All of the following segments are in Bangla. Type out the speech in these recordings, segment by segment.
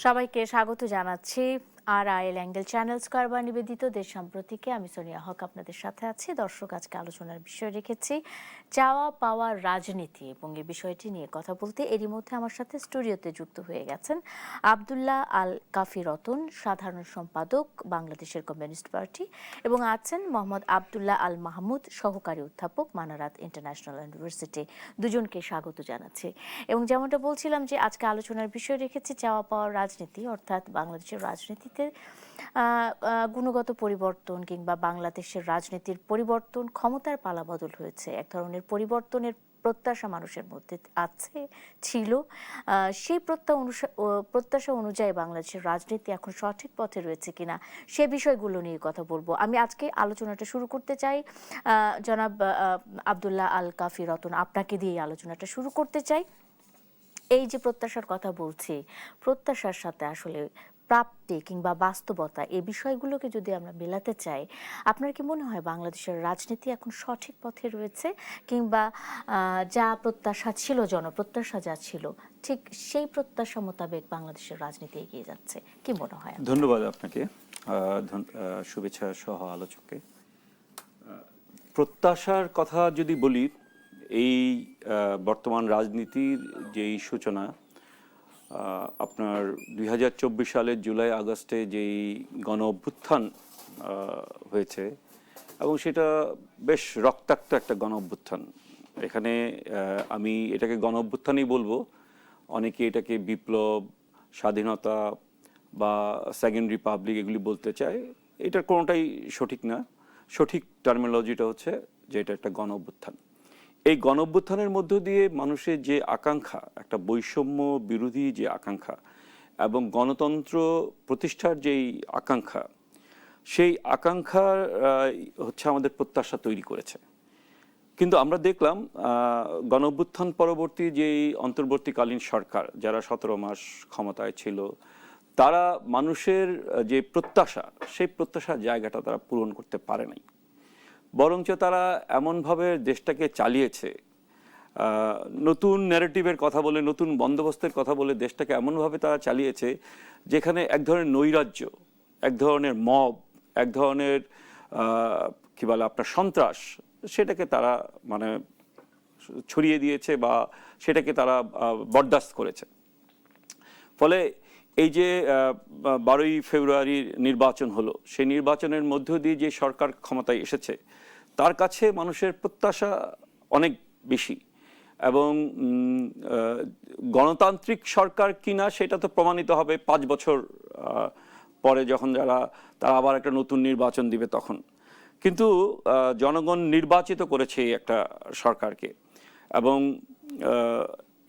সবাইকে স্বাগত জানাচ্ছি RIL অ্যাঙ্গেল চ্যানেল স্কয়ার নিবেদিত দেশ সাম্প্রতিকে। আমি সোনিয়া হক আপনাদের সাথে আছি। দর্শক, আজকে আলোচনার বিষয় রেখেছি চাওয়া পাওয়ার রাজনীতি, এবং এই বিষয়টি নিয়ে কথা বলতে এরই মধ্যে আমার সাথে স্টুডিওতে যুক্ত হয়ে গেছেন আব্দুল্লাহ আল কাফি রতন, সাধারণ সম্পাদক বাংলাদেশের কমিউনিস্ট পার্টি, এবং আছেন মোহাম্মদ আব্দুল্লাহ আল মাহমুদ, সহকারী অধ্যাপক মানারাত ইন্টারন্যাশনাল ইউনিভার্সিটি। দুজনকে স্বাগত জানাচ্ছি। এবং যেমনটা বলছিলাম যে আজকে আলোচনার বিষয় রেখেছি চাওয়া পাওয়ার রাজনীতি, অর্থাৎ বাংলাদেশের রাজনীতিতে গুণগত পরিবর্তন কিংবা বাংলাদেশের রাজনীতির পরিবর্তন, ক্ষমতার পালাবদল হয়েছে, এক ধরনের পরিবর্তনের প্রত্যাশা মানুষের মধ্যে আছে, ছিল। সেই প্রত্যাশা অনুযায়ী বাংলাদেশের রাজনীতি এখন সঠিক পথে রয়েছে কিনা সে বিষয়গুলো নিয়ে কথা বলবো। আমি আজকে আলোচনাটা শুরু করতে চাই জনাব আব্দুল্লাহ আল কাফি রতন, আপনাকে দিয়ে আলোচনাটা শুরু করতে চাই। এই যে প্রত্যাশার কথা বলছি, প্রত্যাশার সাথে আসলে প্রাপ্তি কিংবা বাস্তবতা, এই বিষয়গুলোকে যদি আমরা মেলাতে চাই, আপনার কি মনে হয় বাংলাদেশের রাজনীতি এখন সঠিক পথে রয়েছে, কিংবা যা প্রত্যাশা ছিল, জনপ্রত্যাশা যা ছিল, ঠিক সেই প্রত্যাশা মোতাবেক বাংলাদেশের রাজনীতি এগিয়ে যাচ্ছে? কি মনে হয়? ধন্যবাদ আপনাকে, শুভেচ্ছা সহ আলোচককে। প্রত্যাশার কথা যদি বলি, এই বর্তমান রাজনীতির যেই সূচনা আপনার 2024 সালের জুলাই আগস্টে যেই গণ অভ্যুত্থান হয়েছে, এবং সেটা বেশ রক্তাক্ত একটা গণ অভ্যুত্থান। এখানে আমি এটাকে গণ অভ্যুত্থানই বলবো, অনেকে এটাকে বিপ্লব, স্বাধীনতা বা সেকেন্ড রিপাবলিক এগুলি বলতে চায়। এটার কোনোটাই সঠিক না। সঠিক টার্মিনোলজিটা হচ্ছে যে এটা একটা গণ অভ্যুত্থান। এই গণ অভ্যুত্থানের মধ্য দিয়ে মানুষের যে আকাঙ্ক্ষা, একটা বৈষম্য বিরোধী যে আকাঙ্ক্ষা এবং গণতন্ত্র প্রতিষ্ঠার যেই আকাঙ্ক্ষা, সেই আকাঙ্ক্ষা হচ্ছে আমাদের প্রত্যাশা তৈরি করেছে। কিন্তু আমরা দেখলাম গণ অভ্যুত্থান পরবর্তী যেই অন্তর্বর্তীকালীন সরকার, যারা 17 মাস ক্ষমতায় ছিল, তারা মানুষের যে প্রত্যাশা, সেই প্রত্যাশার জায়গাটা তারা পূরণ করতে পারে নাই। বরঞ্চ তারা এমনভাবে দেশটাকে চালিয়েছে, নতুন ন্যারেটিভের কথা বলে, নতুন বন্দোবস্তের কথা বলে দেশটাকে এমনভাবে তারা চালিয়েছে, যেখানে এক ধরনের নৈরাজ্য, এক ধরনের মব, এক ধরনের কি বলে আপনার সন্ত্রাস, সেটাকে তারা মানে ছড়িয়ে দিয়েছে বা সেটাকে তারা বরদাস্ত করেছে। ফলে এই যে 12ই ফেব্রুয়ারি নির্বাচন হলো, সেই নির্বাচনের মধ্য দিয়ে যে সরকার ক্ষমতায় এসেছে, তার কাছে মানুষের প্রত্যাশা অনেক বেশি, এবং গণতান্ত্রিক সরকার কিনা সেটা তো প্রমাণিত হবে 5 বছর পরে, যখন তারা আবার একটা নতুন নির্বাচন দিবে তখন। কিন্তু জনগণ নির্বাচিত করেছে এই একটা সরকারকে, এবং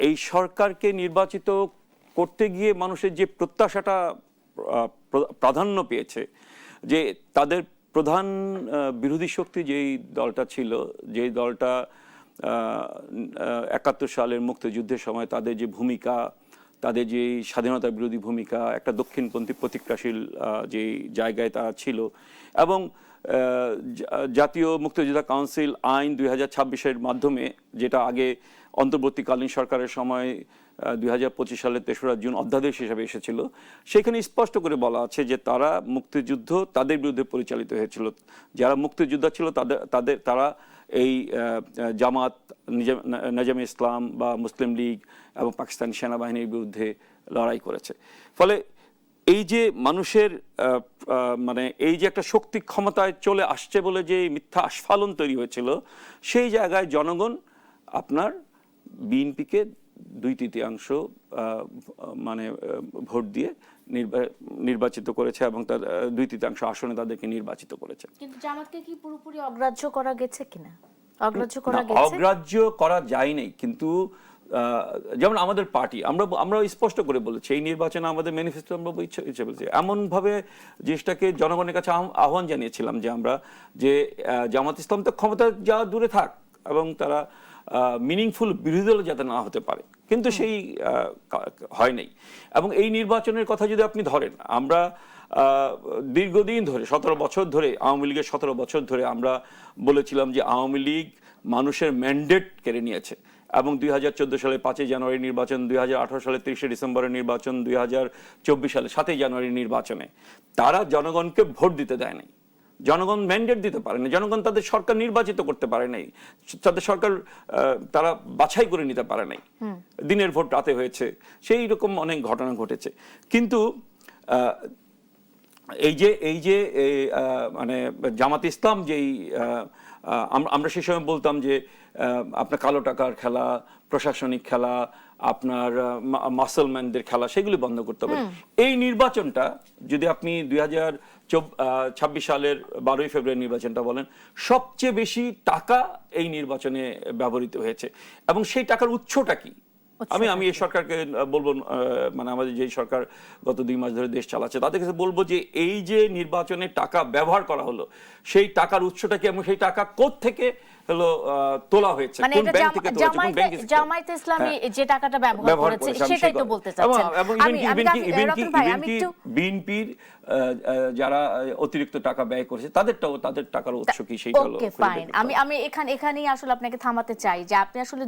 এই সরকারকে নির্বাচিত করতে গিয়ে মানুষের যে প্রত্যাশাটা প্রাধান্য পেয়েছে, যে তাদের প্রধান বিরোধী শক্তি যেই দলটা ছিল, যেই দলটা 71 সালের মুক্তিযুদ্ধের সময় তাদের যে ভূমিকা, তাদের যে স্বাধীনতা বিরোধী ভূমিকা, একটা দক্ষিণপন্থী প্রতিক্রিয়াশীল যে জায়গায় তারা ছিল, এবং জাতীয় মুক্তিযোদ্ধা কাউন্সিল আইন 2026-এর মাধ্যমে, যেটা আগে অন্তর্বর্তীকালীন সরকারের সময় 2025 সালের 3রা জুন অধ্যাদেশ হিসাবে এসেছিল, সেখানে স্পষ্ট করে বলা আছে যে তারা মুক্তিযুদ্ধ তাদের বিরুদ্ধে পরিচালিত হয়েছিল। যারা মুক্তিযোদ্ধা ছিল তারা এই জামাত, নেজামে ইসলাম বা মুসলিম লীগ এবং পাকিস্তানি সেনাবাহিনীর বিরুদ্ধে লড়াই করেছে। ফলে এই যে মানুষের মানে এই যে একটা শক্তি ক্ষমতায় চলে আসছে বলে যে মিথ্যা আস্ফালন তৈরি হয়েছিল, সেই জায়গায় জনগণ আপনার বিএনপিকে 2/3 মানে ভোট দিয়ে নির্বাচিত করেছে, এবং তার 2/3 আসনে তাদেরকে নির্বাচিত করেছে। কিন্তু জামাতকে কি পুরোপুরি অগ্রাহ্য করা গেছে কিনা? অগ্রাহ্য করা যায় নাই, কিন্তু যেমন আমাদের পার্টি, আমরা স্পষ্ট করে বলেছি এই নির্বাচনে আমাদের ম্যানিফেস্টো আমরা ইচ্ছে বলছি, এমনভাবে জিনিসটাকে জনগণের কাছে আহ্বান জানিয়েছিলাম যে আমরা যে জামাত ইসলাম তো ক্ষমতা যাওয়া দূরে থাক, এবং তারা মিনিংফুল বিরোধী দল যাতে না হতে পারে, কিন্তু সেই হয় নাই। এবং এই নির্বাচনের কথা যদি আপনি ধরেন, আমরা দীর্ঘদিন ধরে 17 বছর ধরে, আওয়ামী লীগের 17 বছর ধরে আমরা বলেছিলাম যে আওয়ামী লীগ মানুষের ম্যান্ডেট কেড়ে নিয়েছে। এবং 2014 সালে 5ই জানুয়ারি নির্বাচন, 2018 সালে 30শে ডিসেম্বরের নির্বাচন, 2024 সালে 7ই জানুয়ারি নির্বাচনে তারা জনগণকে ভোট দিতে দেয় নাই, জনগণ ম্যান্ডেট দিতে পারে না, জনগণ তাদের সরকার নির্বাচিত করতে পারে নাই, তাদের সরকার তারা বাছাই করে নিতে পারে নাই, দিনের ভোট রাতে হয়েছে, সেই রকম অনেক ঘটনা ঘটেছে। কিন্তু এই যে মানে জামাত ইসলাম যেই আমরা সেই সময় বলতাম যে আপনার কালো টাকার খেলা, প্রশাসনিক খেলা, আপনার মাসলম্যানদের খেলা, সেগুলি বন্ধ করতে হবে। এই নির্বাচনটা যদি আপনি 2026 সালের 12ই ফেব্রুয়ারি নির্বাচনটা বলেন, সবচেয়ে বেশি টাকা এই নির্বাচনে ব্যবহৃত হয়েছে। এবং সেই টাকার উৎসটা কি? আমি এই সরকারকে বলবো, মানে আমাদের যে সরকার গত 2 মাস ধরে দেশ চালাচ্ছে, তাদের কাছে বলবো যে এই যে নির্বাচনে টাকা ব্যবহার করা হলো, সেই টাকার উৎসটা কি এবং সেই টাকা কোথা থেকে হলো তোলা হয়েছে, কোন ব্যাংক থেকে তোলা হয়েছে, কোন ব্যাংক থেকে? জামায়াত ইসলামী যে টাকাটা ব্যবহার করেছে সেটাই তো বলতে চাচ্ছেন। এবং বিএনপির যারা অতিরিক্ত টাকা ব্যয় করেছে তাদের টাকার উৎস কি, সেইটা হলো। ওকে, ফাইন। আমি এখানেই আসলে আপনাকে থামাতে চাই যে আপনি আসলে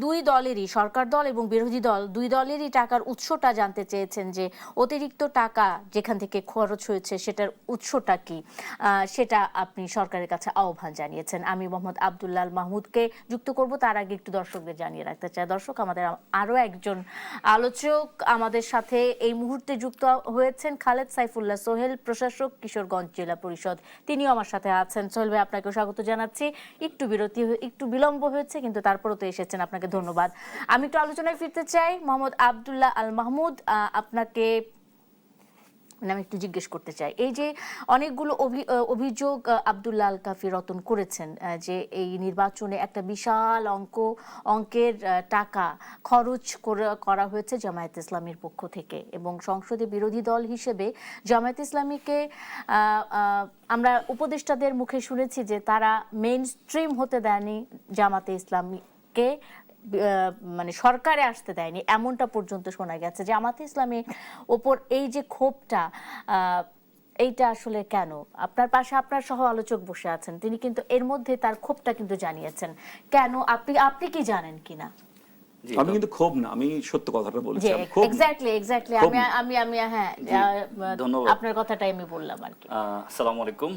দুই দলেরই, সরকার দল এবং বিরোধী দল, দুই দলেরই টাকার উৎসটা জানতে চেয়েছেন, যে অতিরিক্ত টাকা যেখান থেকে খরচ হয়েছে সেটার উৎসটা কি, সেটা আপনি সরকারের কাছে আহ্বান জানিয়েছেন। আমি মোহাম্মদ আব্দুল্লাহ আল মাহমুদকে যুক্ত করব, তার আগে একটু দর্শকদের জানিয়ে রাখতে চাই। দর্শক, আমাদের আরো একজন আলোচক আমাদের সাথে এই মুহূর্তে যুক্ত হয়েছেন, খালেদ সাইফুল্লাহ সোহেল, প্রশাসক, কিশোরগঞ্জ জেলা পরিষদ। তিনিও আমার সাথে আছেন। সোহেল ভাই, আপনাকে স্বাগত জানাচ্ছি। একটু বিলম্ব হয়েছে, কিন্তু তারপরও তো এসেছেন, আপনাকে ধন্যবাদ। আমি একটু আলোচনায় ফিরতে চাই। মোহাম্মদ আব্দুল্লাহ আল মাহমুদ, আপনাকে আমি একটু জিজ্ঞেস করতে চাই, এই যে অনেকগুলো অভিযোগ আব্দুল্লাহ আল কাফি রতন করেছেন, যে এই নির্বাচনে একটা বিশাল অঙ্কের টাকা খরচ করা হয়েছে জামায়াত ইসলামীর পক্ষ থেকে, এবং সংসদে বিরোধী দল হিসেবে জামায়াত ইসলামীকে আমরা উপদেষ্টাদের মুখে শুনেছি যে তারা মেইন স্ট্রিম হতে দেয়নি, জামাতে ইসলামীকে মানে সরকারে আসতে দেয়নি, এমনটা পর্যন্ত শোনা গেছে। জামাতে ইসলামের ওপর এই যে ক্ষোভটা, এইটা আসলে কেন? আপনার পাশে আপনার সহ আলোচক বসে আছেন, তিনি কিন্তু এর মধ্যে তার ক্ষোভটা কিন্তু জানিয়েছেন। কেন? আপনি কি জানেন কিনা? আমি কিন্তু ক্ষোভ না, আমি সত্য কথাটা বলেছি। এক্স্যাক্টলি আমি হ্যাঁ, ধন্যবাদ। আপনার কথাটাই আমি বললাম আর কি। আসসালামু আলাইকুম।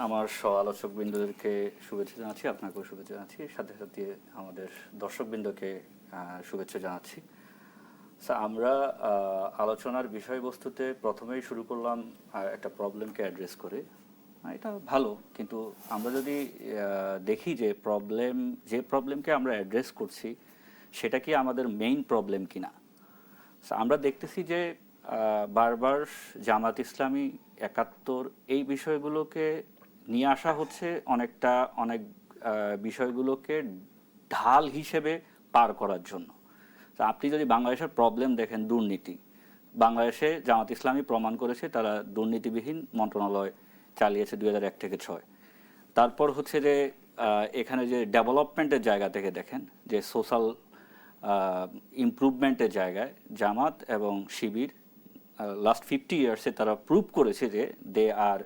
আমার সহ আলোচক বিন্দুদেরকে শুভেচ্ছা জানাচ্ছি, আপনাকেও শুভেচ্ছা জানাচ্ছি, সাথে সাথে আমাদের দর্শক বিন্দুকে শুভেচ্ছা জানাচ্ছি। আমরা আলোচনার বিষয়বস্তুতে প্রথমেই শুরু করলাম একটা প্রবলেমকে অ্যাড্রেস করে। এটা ভালো, কিন্তু আমরা যদি দেখি যে প্রবলেমকে আমরা অ্যাড্রেস করছি সেটা কি আমাদের মেইন প্রবলেম কিনা। আমরা দেখতেছি যে বারবার জামাত ইসলামী, 71 এই বিষয়গুলোকে নিয়ে আসা হচ্ছে অনেক বিষয়গুলোকে ঢাল হিসেবে পার করার জন্য। আপনি যদি বাংলাদেশের প্রবলেম দেখেন, দুর্নীতি, বাংলাদেশে জামাত ইসলামী প্রমাণ করেছে তারা দুর্নীতিবিহীন মন্ত্রণালয় চালিয়েছে 2001 থেকে 2006। তারপর হচ্ছে যে এখানে যে ডেভেলপমেন্টের জায়গা থেকে দেখেন, যে সোশ্যাল ইমপ্রুভমেন্টের জায়গায় জামাত এবং শিবির লাস্ট 50 ইয়ার্সে তারা প্রুভ করেছে যে they are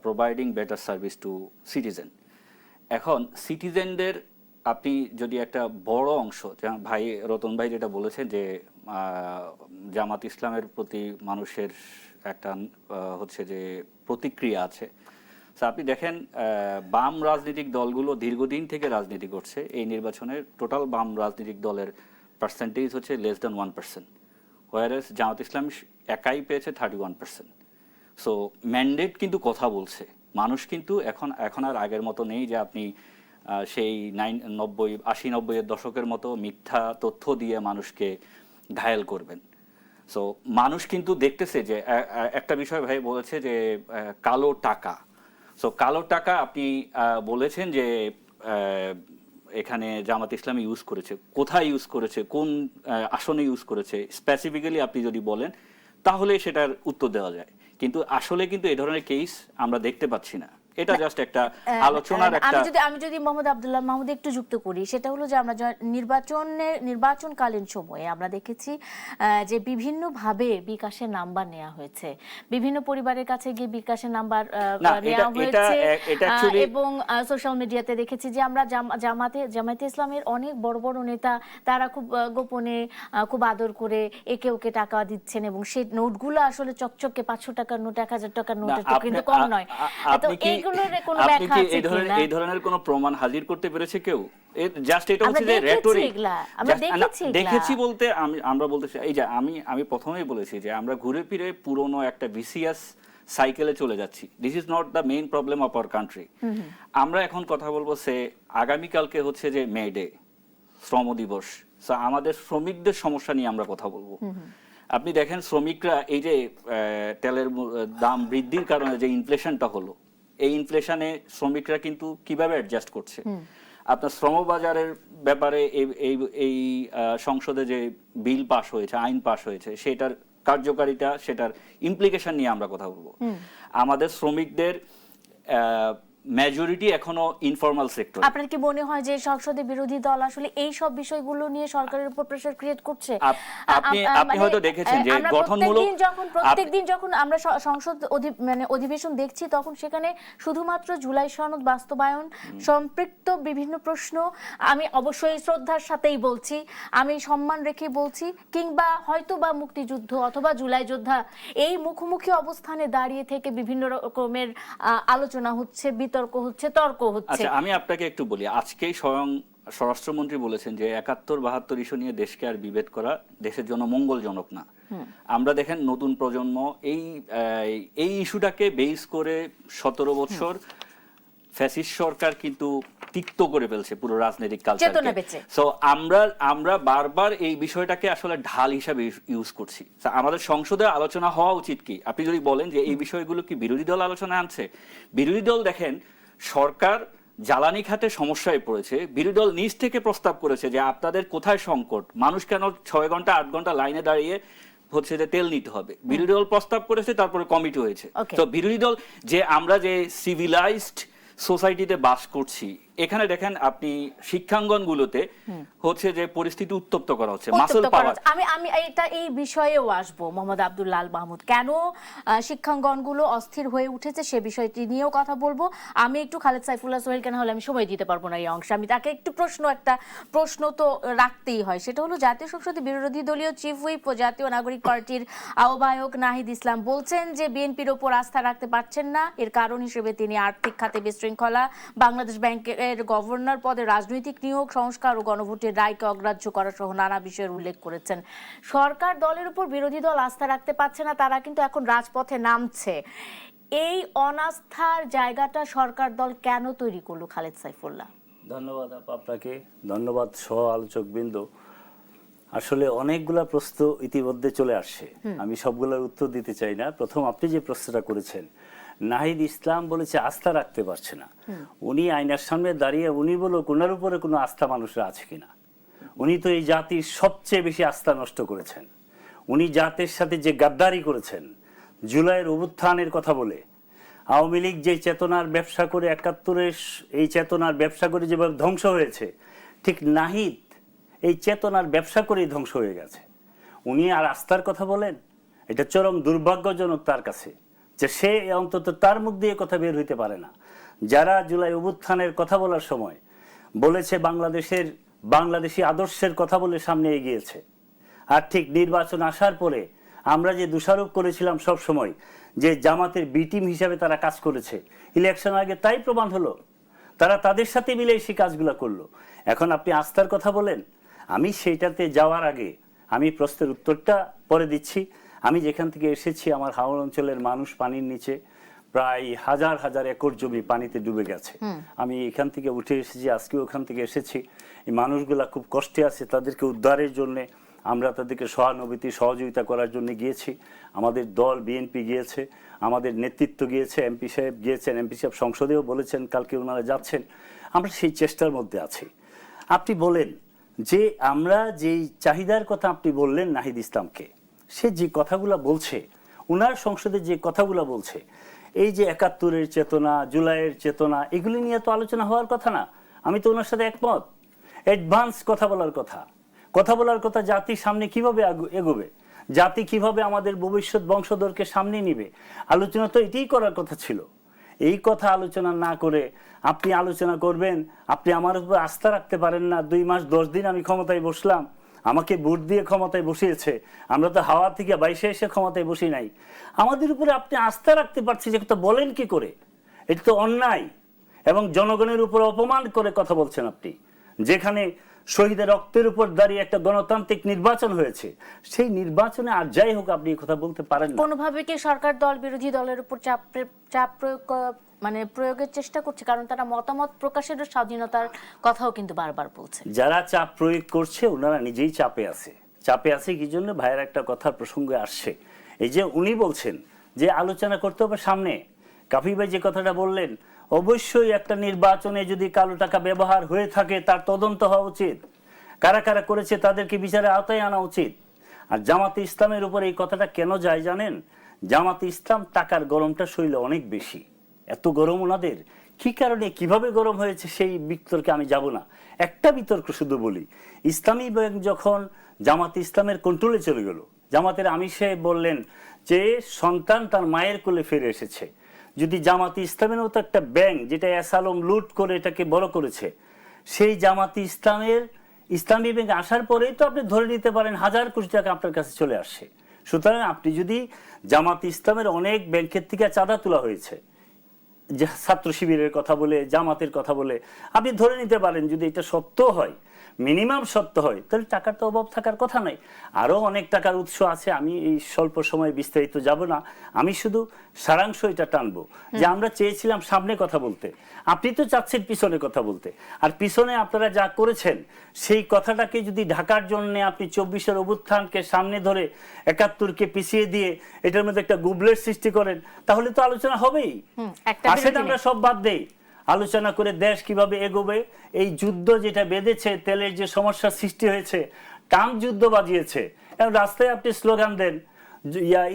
providing better service to citizen. এখন সিটিজেনদের আপনি যদি একটা বড় অংশ, ভাই রতন ভাই যেটা বলেছেন যে জামাত ইসলামের প্রতি মানুষের একটা হচ্ছে যে প্রতিক্রিয়া আছে, আপনি দেখেন বাম রাজনৈতিক দলগুলো দীর্ঘদিন থেকে রাজনীতি করছে। এই নির্বাচনের টোটাল বাম রাজনৈতিক দলের পার্সেন্টেজ হচ্ছে লেস দ্যান 1%, হোয়ারেস জামাত ইসলাম একাই পেয়েছে 31%। সো ম্যান্ডেট কিন্তু কথা বলছে, মানুষ কিন্তু এখন আর আগের মতো নেই যে আপনি সেই 80-90-এর দশকের মতো মিথ্যা তথ্য দিয়ে মানুষকে ঘায়েল করবেন। সো মানুষ কিন্তু দেখতেছে যে একটা বিষয় ভাই বলেছে যে কালো টাকা। সো কালো টাকা আপনি বলেছেন যে এখানে জামাত ইসলামী ইউজ করেছে, কোথায় ইউজ করেছে, কোন আসনে ইউজ করেছে স্পেসিফিক্যালি আপনি যদি বলেন তাহলে সেটার উত্তর দেওয়া যায়, কিন্তু আসলে কিন্তু এই ধরনের কেস আমরা দেখতে পাচ্ছি না। এটা জাস্ট একটা আলোচনার একটা। আমি যদি মোহাম্মদ আব্দুল্লাহ মাহমুদ একটু যুক্ত করি, সেটা হলো যে আমরা নির্বাচনকালীন সময়ে আমরা দেখেছি যে বিভিন্ন ভাবে বিকাশের নাম্বার নেওয়া হয়েছে, বিভিন্ন পরিবারের কাছে গিয়ে বিকাশের নাম্বার নেওয়া হয়েছে, এবং সোশ্যাল মিডিয়াতে দেখেছি যে আমরা জামায়াতে ইসলামের অনেক বড় বড় নেতা তারা খুব গোপনে খুব আদর করে একে ওকে টাকা দিচ্ছেন, এবং সেই নোটগুলো আসলে চকচকে 500 টাকার নোট, 1000 টাকার নোট, কিন্তু কম নয়। তো এইগুলোর কোনো ব্যাখ্যা আছে কিনা? এই ধরনের কোনো প্রমাণ হাজির করতে পেরেছে কেউ? জাস্ট এটা হচ্ছে যে রেটরিক। দেখেছি বলতে আমরা বলতে এই যে আমি প্রথমেই বলেছি যে আমরা ঘুরে ফিরে পুরনো একটা ভিসিএস সাইকেলে চলে যাচ্ছি। This is not the main problem of our country. আমরা এখন কথা বলবো সে আগামীকালকে হচ্ছে যে মে ডে, শ্রম দিবস। সো আমাদের শ্রমিকদের সমস্যা নিয়ে আমরা কথা বলবো। আপনি দেখেন শ্রমিকরা এই যে তেলের দাম বৃদ্ধির কারণে যে ইনফ্লেশনটা হলো, এই ইনফ্লেশনে শ্রমিকরা কিন্তু কিভাবে অ্যাডজাস্ট করছে। আপনার শ্রমবাজারের ব্যাপারে এই সংসদে যে বিল পাস হয়েছে, আইন পাস হয়েছে, সেটার কার্যকারিতা, সেটার ইমপ্লিকেশন নিয়ে আমরা কথা বলবো। আমাদের শ্রমিকদের মেজরিটি এখনো ইনফর্মাল সেক্টর। আপনার কি মনে হয় যে সংসদে বিরোধী দল আসলে এই সব বিষয়গুলো নিয়ে সরকারের উপর প্রেসার ক্রিয়েট করছে? আপনি হয়তো দেখেছেন যে গঠনমূলক প্রত্যেকদিন যখন আমরা সংসদ অধিবেশন দেখছি, তখন সেখানে শুধুমাত্র জুলাই সনদ বাস্তবায়ন সম্পৃক্ত বিভিন্ন প্রশ্ন, আমি অবশ্যই শ্রদ্ধার সাথেই বলছি, আমি সম্মান রেখে বলছি, কিংবা হয়তো বা মুক্তিযুদ্ধ অথবা জুলাই যোদ্ধা, এই মুখোমুখি অবস্থানে দাঁড়িয়ে থেকে বিভিন্ন রকমের আলোচনা হচ্ছে, বিতর্ক হচ্ছে, তর্ক হচ্ছে। আচ্ছা, আমি আপনাকে একটু বলি, আজকেই স্বয়ং স্বরাষ্ট্রমন্ত্রী বলেছেন যে 71-72 ইস্যু নিয়ে দেশকে আর বিভেদ করা দেশের জন্য মঙ্গলজনক না। আমরা দেখেন নতুন প্রজন্ম এই ইস্যুটাকে বেস করে 17 বছর ফ্যাসিস্ট সরকার কিন্তু তিক্ত করে ফেলছে পুরো রাজনৈতিক কালচারকে। সো আমরা বারবার এই বিষয়টাকে আসলে ঢাল হিসাবে ইউজ করছি। আমাদের সংসদে আলোচনা হওয়া উচিত কি? আপনি যদি বলেন যে এই বিষয়গুলো কি বিরোধী দল আলোচনা আনছে, বিরোধী দল দেখেন সরকার জ্বালানি খাতে সমস্যায় পড়েছে, বিরোধী দল নিজ থেকে প্রস্তাব করেছে যে আপনাদের কোথায় সংকট, মানুষ কেন 6 ঘন্টা 8 ঘন্টা লাইনে দাঁড়িয়ে হচ্ছে যে তেল নিতে হবে, বিরোধী দল প্রস্তাব করেছে, তারপরে কমিটি হয়েছে। তো বিরোধী দল যে আমরা যে সিভিলাইজড সোসাইটিতে বাস করছি, এখানে দেখেন আপনি শিক্ষাঙ্গনগুলোতে হচ্ছে যে পরিস্থিতি উত্তপ্ত করা হচ্ছে, মাসল পাওয়ার। আমি এই বিষয়েও আসবো মোহাম্মদ আব্দুল্লাহ আল মাহমুদ, কেন শিক্ষাঙ্গনগুলো অস্থির হয়ে উঠেছে সে বিষয়টি নিয়েও কথা বলবো। আমি একটু খালেদ সাইফুল্লাহ সোহেল, কেন হলে আমি সময় দিতে পারবো না এই অংশে, আমি তাকে একটু প্রশ্ন তো রাখতেই হয়। সেটা হলো জাতীয় সংসদে বিরোধী দলীয় চিফ হুইপ ও জাতীয় নাগরিক পার্টির আহ্বায়ক নাহিদ ইসলাম বলছেন যে বিএনপির ওপর আস্থা রাখতে পারছেন না। এর কারণ হিসেবে তিনি আর্থিক খাতে বিশৃঙ্খলা, বাংলাদেশ ব্যাংকের গভর্নর পদে রাজনৈতিক নিয়োগ, সংস্কার ও গণভোটের রায়কে অগ্রাহ্য করা সহ নানা বিষয়ের উল্লেখ করেছেন। সরকার দলের উপর বিরোধী দল আস্থা রাখতে পারছে না, তারা কিন্তু এখন রাজপথে নামছে। এই অনাস্থার জায়গাটা সরকার দল কেন তৈরি করলো? খালেদ সাইফুল্লাহ। ধন্যবাদ আপনাকে, ধন্যবাদ সহ আলোচকবৃন্দ। আসলে অনেকগুলা প্রশ্ন ইতিমধ্যে চলে আসছে, আমি সবগুলোর উত্তর দিতে চাই না। প্রথম আপনি যে প্রশ্নটা করেছেন, নাহিদ ইসলাম বলেছে আস্থা রাখতে পারছে না। উনি আয়নার সামনে দাঁড়িয়ে উনি বলুক ওনার উপরে কোনো আস্থা মানুষের আছে কিনা। উনি তো এই জাতির সবচেয়ে বেশি আস্থা নষ্ট করেছেন। উনি জাতির সাথে যে গাদ্দারি করেছেন, জুলাইয়ের অভ্যুত্থানের কথা বলে, আওয়ামী লীগ যে চেতনার ব্যবসা করে 71-এর এই চেতনার ব্যবসা করে যেভাবে ধ্বংস হয়েছে, ঠিক নাহিদ এই চেতনার ব্যবসা করেই ধ্বংস হয়ে গেছে। উনি আর আস্থার কথা বলেন, এটা চরম দুর্ভাগ্যজনক তার কাছে যে সে অন্তত তার মুখ দিয়ে কথা বের হইতে পারে না। যারা জুলাই অভ্যুত্থানের কথা বলার সময় বলেছে বাংলাদেশি আদর্শের কথা বলে সামনে এগিয়েছে, আর ঠিক নির্বাচন আসার পরে আমরা যে দোষারোপ করেছিলাম সব সময় যে জামাতের বি টিম হিসাবে তারা কাজ করেছে, ইলেকশন আগে তাই প্রমাণ হলো। তারা তাদের সাথে মিলে সেই কাজগুলো করলো। এখন আপনি আস্থার কথা বলেন, আমি সেইটাতে যাওয়ার আগে আমি প্রশ্নের উত্তরটা পরে দিচ্ছি। আমি যেখান থেকে এসেছি, আমার হাওড় অঞ্চলের মানুষ পানির নিচে, প্রায় হাজার হাজার একর জমি পানিতে ডুবে গেছে। আমি এখান থেকে উঠে এসেছি, আজকে ওখান থেকে এসেছি। এই মানুষগুলা খুব কষ্টে আছে, তাদেরকে উদ্ধারের জন্যে আমরা তাদেরকে সহানুভূতি সহযোগিতা করার জন্য গিয়েছি। আমাদের দল বিএনপি গিয়েছে, আমাদের নেতৃত্ব গিয়েছে, এমপি সাহেব গিয়েছেন, এমপি সাহেব সংসদেও বলেছেন কালকে ওনারা যাচ্ছেন। আমরা সেই চেষ্টার মধ্যে আছি। আপনি বলেন যে আমরা যেই চাহিদার কথা আপনি বললেন নাহিদ ইসলামকে, সে যে কথাগুলো বলছে, ওনার সংসদে যে কথাগুলো বলছে, এই যে ৭১-এর চেতনা, জুলাইয়ের চেতনা, এগুলি নিয়ে তো আলোচনা হওয়ার কথা না? আমি তো ওনার সাথে একমত। অ্যাডভান্স কথা বলার কথা জাতির সামনে কিভাবে এগোবে, জাতি কিভাবে আমাদের ভবিষ্যৎ বংশধরকে সামনে নিবে, আলোচনা তো এটাই করার কথা ছিল। এই কথা আলোচনা না করে আপনি আলোচনা করবেন, আপনি আমার উপর আস্থা রাখতে পারেন না। 2 মাস 10 দিন আমি ক্ষমতায় বসলাম, আমাকে ভোট দিয়ে ক্ষমতায় বসিয়েছে, আমরা তো হাওয়া থেকে বাইসে এসে ক্ষমতায় বসি নাই। আমাদের উপরে আপনি আস্থা রাখতে পারছি যে কথা বলেন কি করে? এটা তো অন্যায় এবং জনগণের উপর অপমান করে কথা বলছেন আপনি। যেখানে শহীদের রক্তের উপর দাঁড়িয়ে একটা গণতান্ত্রিক নির্বাচন হয়েছে, সেই নির্বাচনে আর যাই হোক আপনি কথা বলতে পারেন না। কোনোভাবে কি সরকার দল বিরোধী দলের উপর চাপ প্রয়োগের চেষ্টা করছে? কারণ তারা মতামত প্রকাশের স্বাধীনতার কথাও কিন্তু বারবার বলছে। যারা চাপ প্রয়োগ করছে ওনারা নিজেই চাপে আছে কি জন্য? ভাইয়ের একটা কথার প্রসঙ্গে আসছে, এই যে উনি বলছেন যে আলোচনা করতে হবে সামনে। কাফি ভাই যে কথাটা বললেন, অবশ্যই একটা নির্বাচনে যদি কালো টাকা ব্যবহার হয়ে থাকে তার তদন্ত হওয়া উচিত, কারা কারা করেছে তাদেরকে বিচারের আওতায় আনা উচিত। আর জামাতে ইসলামের উপর এই কথাটা কেন যায় জানেন? জামাতে ইসলাম টাকার গরমটা শৈলে অনেক বেশি। এত গরম ওনাদের কি কারণে, কিভাবে গরম হয়েছে সেই বিতর্কে আমি যাব না। একটা বিতর্ক শুধু বলি, ইসলামী ব্যাংক যখন জামাতে ইসলামের কন্ট্রোলে চলে গেল, জামাতের আমির সাহেব বললেন যে সন্তান তার মায়ের কোলে ফিরে এসেছে। যদি জামাতে ইসলামের মতো একটা ব্যাংক যেটা এসালম লুট করে এটাকে বড় করেছে, সেই জামাতে ইসলামী ব্যাংক আসার পরেই তো আপনি ধরে নিতে পারেন 1000 কোটি টাকা আপনার কাছে চলে আসছে। সুতরাং আপনি যদি জামাতে ইসলামের অনেক ব্যাংকের থেকে চাঁদা তোলা হয়েছে, ছাত্র শিবিরের কথা বলে, জামাতের কথা বলে, আপনি ধরে নিতে পারেন যদি এটা সত্য হয়, মিনিমাম সত্য হয়, তাহলে টাকার তো অভাব থাকার কথা নাই। আরো অনেক টাকার উৎস আছে, আমি এই স্বল্প সময়ে বিস্তারিত যাব না। আমি শুধু সারাংশ এটা টানবো যে আমরা চেয়েছিলাম সামনে কথা বলতে, আপনি তো চাচ্ছেন পিছনে কথা বলতে। আর পিছনে আপনারা যা করেছেন সেই কথাটাকে যদি ঢাকার জন্য আপনি 24-এর অভ্যুত্থানকে সামনে ধরে ৭১-কে পিছিয়ে দিয়ে এটার মধ্যে একটা গুবলেট সৃষ্টি করেন, তাহলে তো আলোচনা হবেই। আসলে আমরা সব বাদ দেই, আলোচনা করে দেশ কিভাবে এগোবে। এই যুদ্ধ যেটা বেঁধেছে, তেলের যে সমস্যা সৃষ্টি হয়েছে, ট্রাম্প যুদ্ধ বাজিয়েছে, এবং রাস্তায় আপনি স্লোগান দেন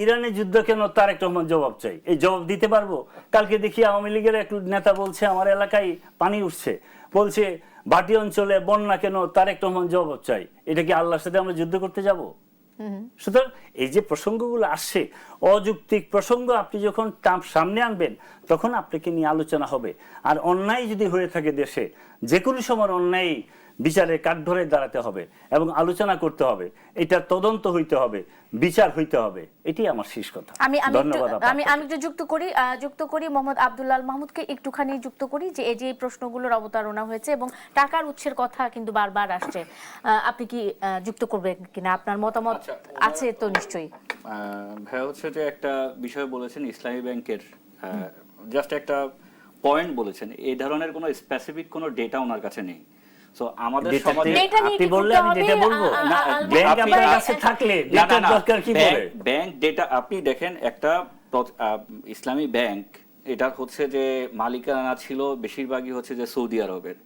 ইরানের যুদ্ধ কেন, তারেক রহমান জবাব চাই। এই জবাব দিতে পারবো? কালকে দেখি আওয়ামী লীগের এক নেতা বলছে আমার এলাকায় পানি উঠছে, বলছে ভাটি অঞ্চলে বন্যা কেন, তারেক রহমান জবাব চাই। এটা কি আল্লাহর সাথে আমরা যুদ্ধ করতে যাব? সুতরাং এই যে প্রসঙ্গগুলো আসছে, অযৌক্তিক প্রসঙ্গ আপনি যখন সামনে আনবেন তখন আপনাকে নিয়ে আলোচনা হবে। আর অন্যায় যদি হয়ে থাকে দেশে, যে কোনো সময় অন্যায় বিচারের কাঠধরে দাঁড়াতে হবে এবং আলোচনা করতে হবে, এটা তদন্ত হইতে হবে, বিচার হইতে হবে। এটাই আমার শেষ কথা। ধন্যবাদ। আমি একটু যুক্ত করি মোহাম্মদ আব্দুল্লাহ মাহমুদকে একটুখানি যুক্ত করি যে এই যে প্রশ্নগুলোর অবতারণা হয়েছে এবং টাকার উৎসের কথা কিন্তু বারবার আসছে, আপনি কি যুক্ত করবেন কিনা? আপনার মতামত আছে তো নিশ্চয়ই। ভাই হচ্ছে যে একটা বিষয় বলেছেন ইসলামী ব্যাংকের, জাস্ট একটা পয়েন্ট বলেছেন, এই ধরনের কোনো স্পেসিফিক কোনো ডেটা ওনার কাছে নেই। সো আমাদের সমাজে আপনি বললে আমি ডেটা বলবো না, ব্যাংক আপনার কাছে থাকলে ডেটার দরকার কি পড়ে? ব্যাংক ডেটা আপনি দেখেন, একটা ইসলামী ব্যাংক, এটা হচ্ছে যে মালিকানা ছিল বেশিরভাগই হচ্ছে যে সৌদি আরবের।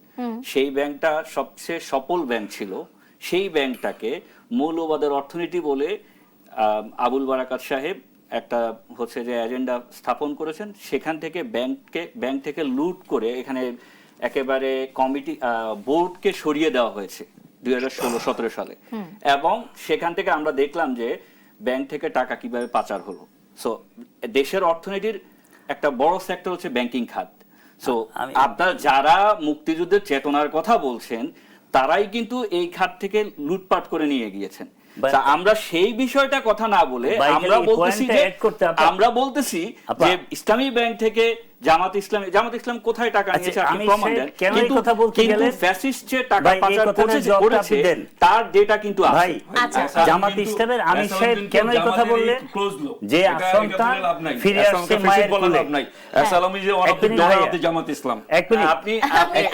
সেই ব্যাংকটা সবচেয়ে সফল ব্যাংক ছিল। সেই ব্যাংকটাকে মৌলবাদের অর্থনীতি বলে আবুল বারাকাত সাহেব একটা হচ্ছে যে এজেন্ডা স্থাপন করেছেন। সেখান থেকে ব্যাংক থেকে লুট করে এখানে একেবারে কমিটি বোর্ডকে সরিয়ে দেওয়া হয়েছে 2016-17 সালে, এবং সেখান থেকে আমরা দেখলাম যে ব্যাংক থেকে টাকা কিভাবে পাচার হলো। সো দেশের অর্থনীতির একটা বড় সেক্টর হচ্ছে ব্যাংকিং খাত। সো আপনারা যারা মুক্তিযুদ্ধের চেতনার কথা বলছেন তারাই কিন্তু এই খাত থেকে লুটপাট করে নিয়ে গিয়েছেন। আমরা সেই বিষয়টা কথা না বলে আমরা বলতেছি যে ইসলামী ব্যাংক থেকে জামাত ইসলাম কোথায় টাকা নিয়েছে আপনি প্রমাণ দেন, কিন্তু ফ্যাসিস্ট যে টাকা পাচার করেছে তার ডেটা কিন্তু আছে। জামাত ইসলামের আমির সাহেব কেন এই কথা বললেন যে সন্তান ফিরে আসছে মায়ের কোলে? আসসালামু আলাইকুম জামাত ইসলাম। আপনি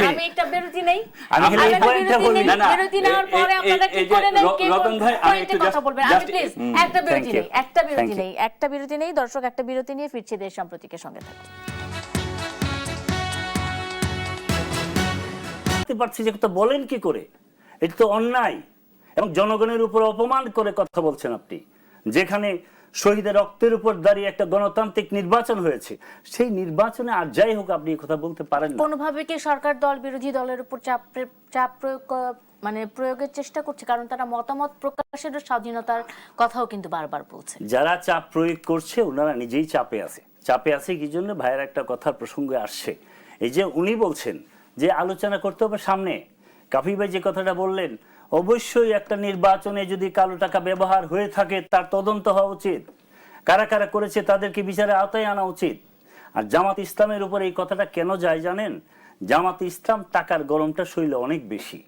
আমি একটা বিরতি নেই, আমি এই পয়েন্টটা বলি না, বিরতি নেওয়ার পরে আপনারা কি করে নেন? রতন ভাই আমি একটু কথা বলবেন, আমি প্লিজ একটা বিরতি নেই দর্শক, একটা বিরতি নিয়ে ফিরছি দেশ সম্প্রতিকের সঙ্গে থাকুন। পারছি যে কথা বলেন কি করে? এটা তো অন্যায় এবং জনগণের উপর অপমান করে কথা বলছেন আপনি। যেখানে শহীদের রক্তের উপর দাঁড়িয়ে একটা গণতান্ত্রিক নির্বাচন হয়েছে, সেই নির্বাচনে আর যাই হোক আপনি এই কথা বলতে পারেন না। কোনোভাবে কি সরকার দল বিরোধী দলের উপর চাপ প্রয়োগ মানে প্রয়োগের চেষ্টা করছে? কারণ তারা মতামত প্রকাশের স্বাধীনতার কথাও কিন্তু বারবার বলছে। যারা চাপ প্রয়োগ করছে ওনারা নিজেই চাপে আছে। চাপে আছে কি জন্য? ভাইয়ের একটা কথার প্রসঙ্গে আসছে, এই যে উনি বলছেন যে আলোচনা করতে হবে সামনে। কাফি ভাই যে কথাটা বললেন, অবশ্যই একটা নির্বাচনে যদি কালো টাকা ব্যবহার হয়ে থাকে তার তদন্ত হওয়া উচিত, কারা কারা করেছে তাদেরকে বিচারের আওতায় আনা উচিত। আর জামাত ইসলামের উপর এই কথাটা কেন যায় জানেন? জামাত ইসলাম টাকার গরমটা শৈলে অনেক বেশি।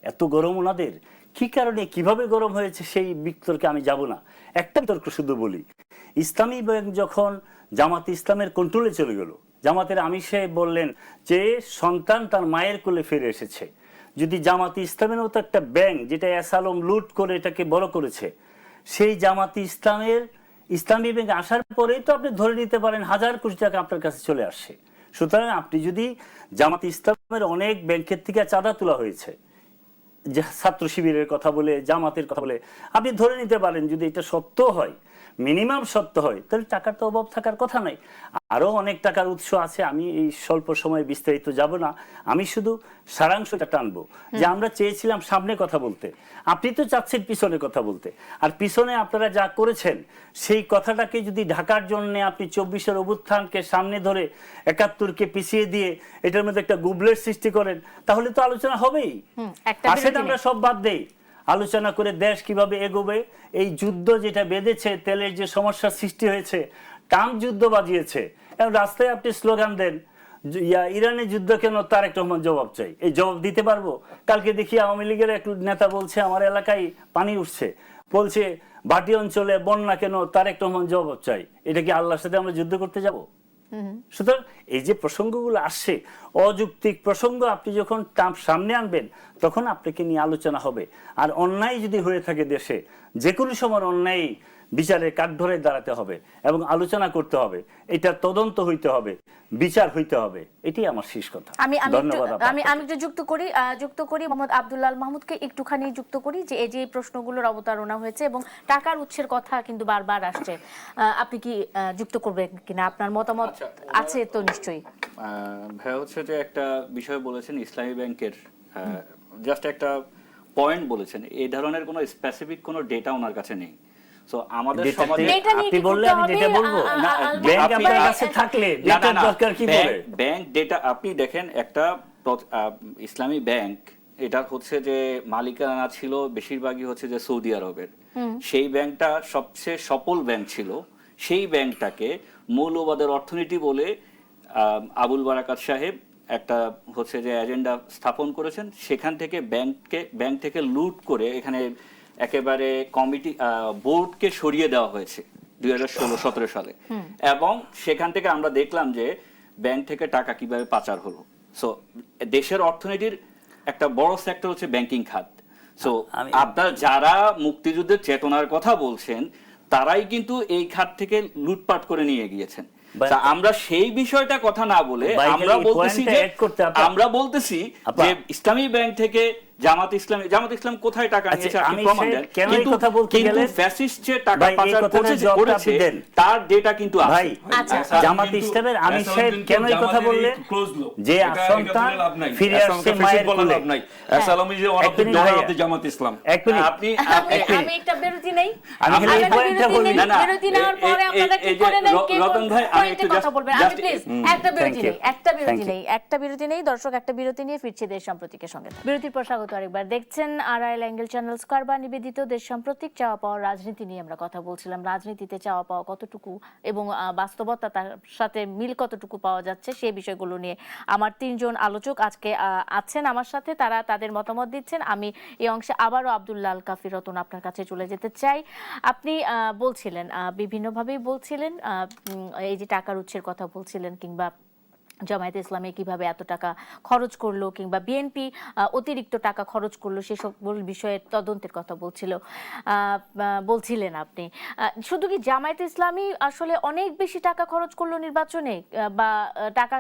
এত গরম ওনাদের কি কারণে, কিভাবে গরম হয়েছে সেই বিতর্কে আমি যাব না। একটা বিতর্ক শুধু বলি, ইসলামী ব্যাংক যখন জামাত ইসলামের কন্ট্রোলে চলে গেল, জামাতের আমির সাহেব বললেন যে সন্তান তার মায়ের কোলে ফিরে এসেছে। যদি জামাত ইসলামের মতো একটা ব্যাংক যেটা এস আলম লুট করে এটাকে বড় করেছে, সেই জামাত ইসলামী ব্যাংক আসার পরেই তো আপনি ধরে নিতে পারেন হাজার কোটি টাকা আপনার কাছে চলে আসছে। সুতরাং আপনি যদি জামাত ইসলামের অনেক ব্যাংকের থেকে চাঁদা তোলা হয়েছে, ছাত্র শিবিরের কথা বলে, জামাতের কথা বলে, আপনি ধরে নিতে পারেন যদি এটা সত্য হয়, মিনিমাম সত্য হয়, তাহলে টাকার তো অভাব থাকার কথা নাই। আরো অনেক টাকার উৎস আছে, আমি এই স্বল্প সময়ে বিস্তারিত যাব না। আমি শুধু সারাংশটা টানবো যে আমরা চেয়েছিলাম সামনে কথা বলতে, আপনি তো চাচ্ছেন পিছনে কথা বলতে। আর পিছনে আপনারা যা করেছেন সেই কথাটাকে যদি ঢাকার জন্য আপনি 24-এর অভ্যুত্থানকে সামনে ধরে 71-কে পিছিয়ে দিয়ে এটার মধ্যে একটা গুবলেট সৃষ্টি করেন, তাহলে তো আলোচনা হবেই। আসলে আমরা সব বাদ দেই, আলোচনা করে দেশ কিভাবে এগোবে। এই যুদ্ধ যেটা বেঁধেছে, তেলের যে সমস্যার সৃষ্টি হয়েছে, টান যুদ্ধ বাজিয়েছে। এবং রাস্তায় আপনি স্লোগান দেন ইরানের যুদ্ধ কেন, তারেক রহমান জবাব চাই। এই জবাব দিতে পারবো? কালকে দেখি আওয়ামী লীগের এক নেতা বলছে আমার এলাকায় পানি উঠছে, বলছে ভাটি অঞ্চলে বন্যা কেন, তারেক রহমান জবাব চাই। এটা কি আল্লাহর সাথে আমরা যুদ্ধ করতে যাব? সুতরাং এই যে প্রসঙ্গগুলো আসছে, অযৌক্তিক প্রসঙ্গ আপনি যখন সামনে আনবেন তখন আপনাকে নিয়ে আলোচনা হবে। আর অন্যায় যদি হয়ে থাকে দেশে, যে কোনো সময় অন্যায় বিচারের কাঠগড়ায় দাঁড়াতে হবে এবং আলোচনা করতে হবে, এটা তদন্ত হইতে হবে, বিচার হইতে হবে। এটাই আমার শেষ কথা। ধন্যবাদ। আমি একটু যুক্ত করি মোহাম্মদ আব্দুল্লাহ আল মাহমুদকে একটুখানি যুক্ত করি যে এই যে প্রশ্নগুলোর অবতারণা হয়েছে এবং টাকার উৎসের কথা কিন্তু বারবার আসছে, আপনি কি যুক্ত করবেন কিনা? আপনার মতামত আছে তো নিশ্চয়ই। ভাই হচ্ছে যে একটা বিষয় বলেছেন ইসলামী ব্যাংকের, জাস্ট একটা পয়েন্ট বলেছেন, এই ধরনের কোনো স্পেসিফিক কোনো ডেটা ওনার কাছে নেই। সো আমাদের সমাজে আপনি বললে আমি ডেটা বলবো না, ব্যাংক আপনার কাছে থাকলে ডেটার দরকার কি বলে? ব্যাংক ডেটা আপনি দেখেন, একটা ইসলামী ব্যাংক, এটা হচ্ছে যে মালিকানা ছিল বেশিরভাগই হচ্ছে যে সৌদি আরবের। সেই ব্যাংকটা সবচেয়ে সফল ব্যাংক ছিল। সেই ব্যাংকটাকে মৌলবাদের অর্থনীতি বলে আবুল বারাকাত সাহেব একটা হচ্ছে যে এজেন্ডা স্থাপন করেছেন। সেখান থেকে ব্যাংক থেকে লুট করে এখানে একেবারে কমিটি বোর্ডকে সরিয়ে দেওয়া হয়েছে 2016-17 সালে। এবং সেখান থেকে আমরা দেখলাম যে ব্যাংক থেকে টাকা কিভাবে পাচার হলো। সো দেশের অর্থনীতির একটা বড় সেক্টর হচ্ছে ব্যাংকিং খাত। সো আপনারা যারা মুক্তিযুদ্ধের চেতনার কথা বলছেন তারাই কিন্তু এই খাত থেকে লুটপাট করে নিয়ে গিয়েছেন। আমরা সেই বিষয়টা কথা না বলে আমরা বলতেছি যে ইসলামী ব্যাংক থেকে জামাত ইসলাম কোথায় টাকা নিয়েছে আপনি প্রমাণ দেন, কিন্তু ফ্যাসিস্ট যে টাকা পাচার করেছে তার ডেটা কিন্তু আছে। জামাত ইসলামের আমির সাহেব কেন এই কথা বললেন যে সন্তান ফিরে আসছে মায়ের কোলে? আসসালামু আলাইকুম জামাত ইসলাম। আপনি আমি একটা বিরতি নেই, আমি খালি এই পয়েন্টটা বলি না। বিরতি নেওয়ার পরে আপনারা কি করে নেন? রতন ভাই আমি একটু কথা বলবেন, আমি প্লিজ একটা বিরতি নেই দর্শক, একটা বিরতি নিয়ে ফিরছি দেশ সম্প্রতিকের সঙ্গে। বিরতির পর স্বাগত আরেকবার। দেখছেন আরআইএল অ্যাঙ্গেল চ্যানেল স্কয়ার বা নিবেদিত দেশ সাম্প্রতিক চাওয়া পাওয়ার রাজনীতি নিয়ে আমরা কথা বলছিলাম। রাজনীতিতে চাওয়া পাওয়া কতটুকু এবং বাস্তবতা তার সাথে মিল কতটুকু পাওয়া যাচ্ছে সেই বিষয়গুলো নিয়ে আমার তিনজন আলোচক আজকে আছেন আমার সাথে, তারা তাদের মতামত দিচ্ছেন। আমি এই অংশে আবারও আব্দুল্লাহ আল কাফি রতন আপনার কাছে চলে যেতে চাই। আপনি বলছিলেন, বিভিন্নভাবেই বলছিলেন, এই যে টাকার উৎসের কথা বলছিলেন, কিংবা জামায়াতে ইসলামী কিভাবে এত টাকা খরচ করলো, কিংবা বিএনপি অতিরিক্ত টাকা খরচ করলো, সেসব বিষয়ের তদন্তের কথা বলছিলেন আপনি। শুধু কি জামায়াতে ইসলামী আসলে অনেক বেশি টাকা খরচ করলো নির্বাচনে, বা টাকা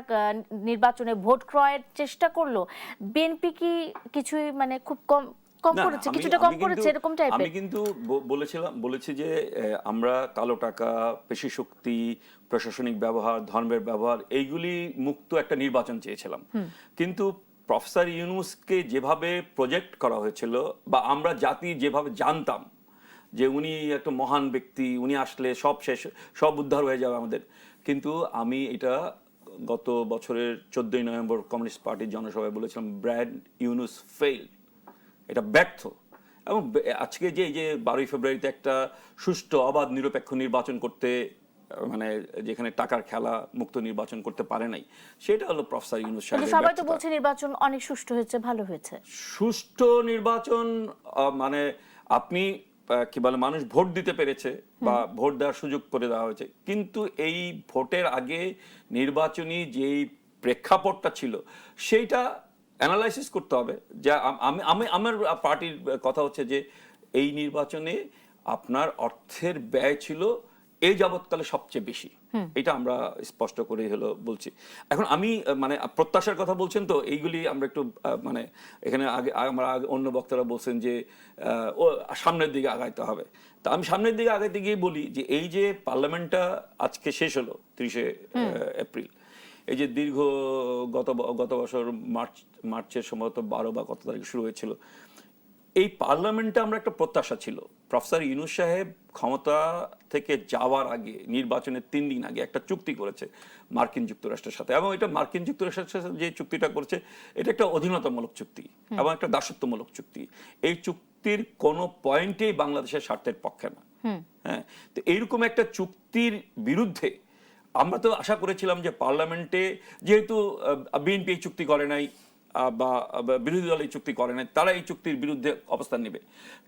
নির্বাচনে ভোট ক্রয়ের চেষ্টা করলো? বিএনপি কি কিছুই মানে খুব কম না, করেছে, আমি- কিছুটা আমি কম কিন্তু- করেছে এরকম টাইপের। আমি কিন্তু বলেছি যে আমরা কালো টাকা, পেশি শক্তি, প্রশাসনিক ব্যবহার, ধর্মের ব্যবহার এইগুলি মুক্ত একটা নির্বাচন চেয়েছিলাম। কিন্তু প্রফেসর ইউনূসকে যেভাবে প্রজেক্ট করা হয়েছিল বা আমরা জাতি যেভাবে জানতাম যে উনি একটা মহান ব্যক্তি, উনি আসলে সব শেষ, সব উদ্ধার হয়ে যাবে আমাদের, কিন্তু আমি এটা গত বছরের 14ই নভেম্বর কমিউনিস্ট পার্টির জনসভায় বলেছিলাম, ব্র্যাড ইউনূস ফেইল, এটা ব্যর্থ। এবং আজকে যে এই যে 12ই ফেব্রুয়ারিতে একটা সুষ্ঠু, অবাধ, নিরপেক্ষ নির্বাচন করতে, মানে যেখানে টাকার খেলা মুক্ত নির্বাচন করতে পারে নাই, সেটা হলো প্রফেসর ইউনূস কিন্তু সাহেবের সবাই তো ব্যর্থতা। বলছে নির্বাচন অনেক সুষ্ঠু হয়েছে, ভালো হয়েছে। সুষ্ঠু নির্বাচন মানে আপনি কি বলে, মানুষ ভোট দিতে পেরেছে বা ভোট দেওয়ার সুযোগ করে দেওয়া হয়েছে, কিন্তু এই ভোটের আগে নির্বাচনী যেই প্রেক্ষাপটটা ছিল সেইটা অ্যানালাইসিস করতে হবে। যা আমি আমি আমার পার্টির কথা হচ্ছে যে এই নির্বাচনে আপনার অর্থের ব্যয় ছিল এই যাবৎকালে সবচেয়ে বেশি, এটা আমরা স্পষ্ট করেই হলো বলছি। এখন আমি মানে প্রত্যাশার কথা বলছেন, তো এইগুলি আমরা একটু মানে এখানে আগে আমরা অন্য বক্তারা বলছেন যে ও সামনের দিকে আগাইতে হবে। তা আমি সামনের দিকে আগাইতে গিয়ে বলি যে এই যে পার্লামেন্টটা আজকে শেষ হলো 30শে এপ্রিল, এই যে দীর্ঘ গত বছর মার্চের সম্ভবত 12 বা কত তারিখে শুরু হয়েছিল, এই পার্লামেন্টে আমরা একটা প্রত্যাশা ছিল প্রফেসর ইউনূস সাহেব ক্ষমতা থেকে যাওয়ার আগে, নির্বাচনের 3 দিন আগে একটা চুক্তি করেছে মার্কিন যুক্তরাষ্ট্রের সাথে, এবং এটা মার্কিন যুক্তরাষ্ট্রের সাথে যে চুক্তিটা করেছে এটা একটা অধীনতামূলক চুক্তি এবং একটা দাসত্বমূলক চুক্তি। এই চুক্তির কোনো পয়েন্টেই বাংলাদেশের স্বার্থের পক্ষে না। হ্যাঁ, তো এইরকম একটা চুক্তির বিরুদ্ধে আমরা তো আশা করেছিলাম যে পার্লামেন্টে, যেহেতু বিএনপি এই চুক্তি করে নাই বা বিরোধী দল এই চুক্তি করে নাই, তারা এই চুক্তির বিরুদ্ধে অবস্থান নেবে।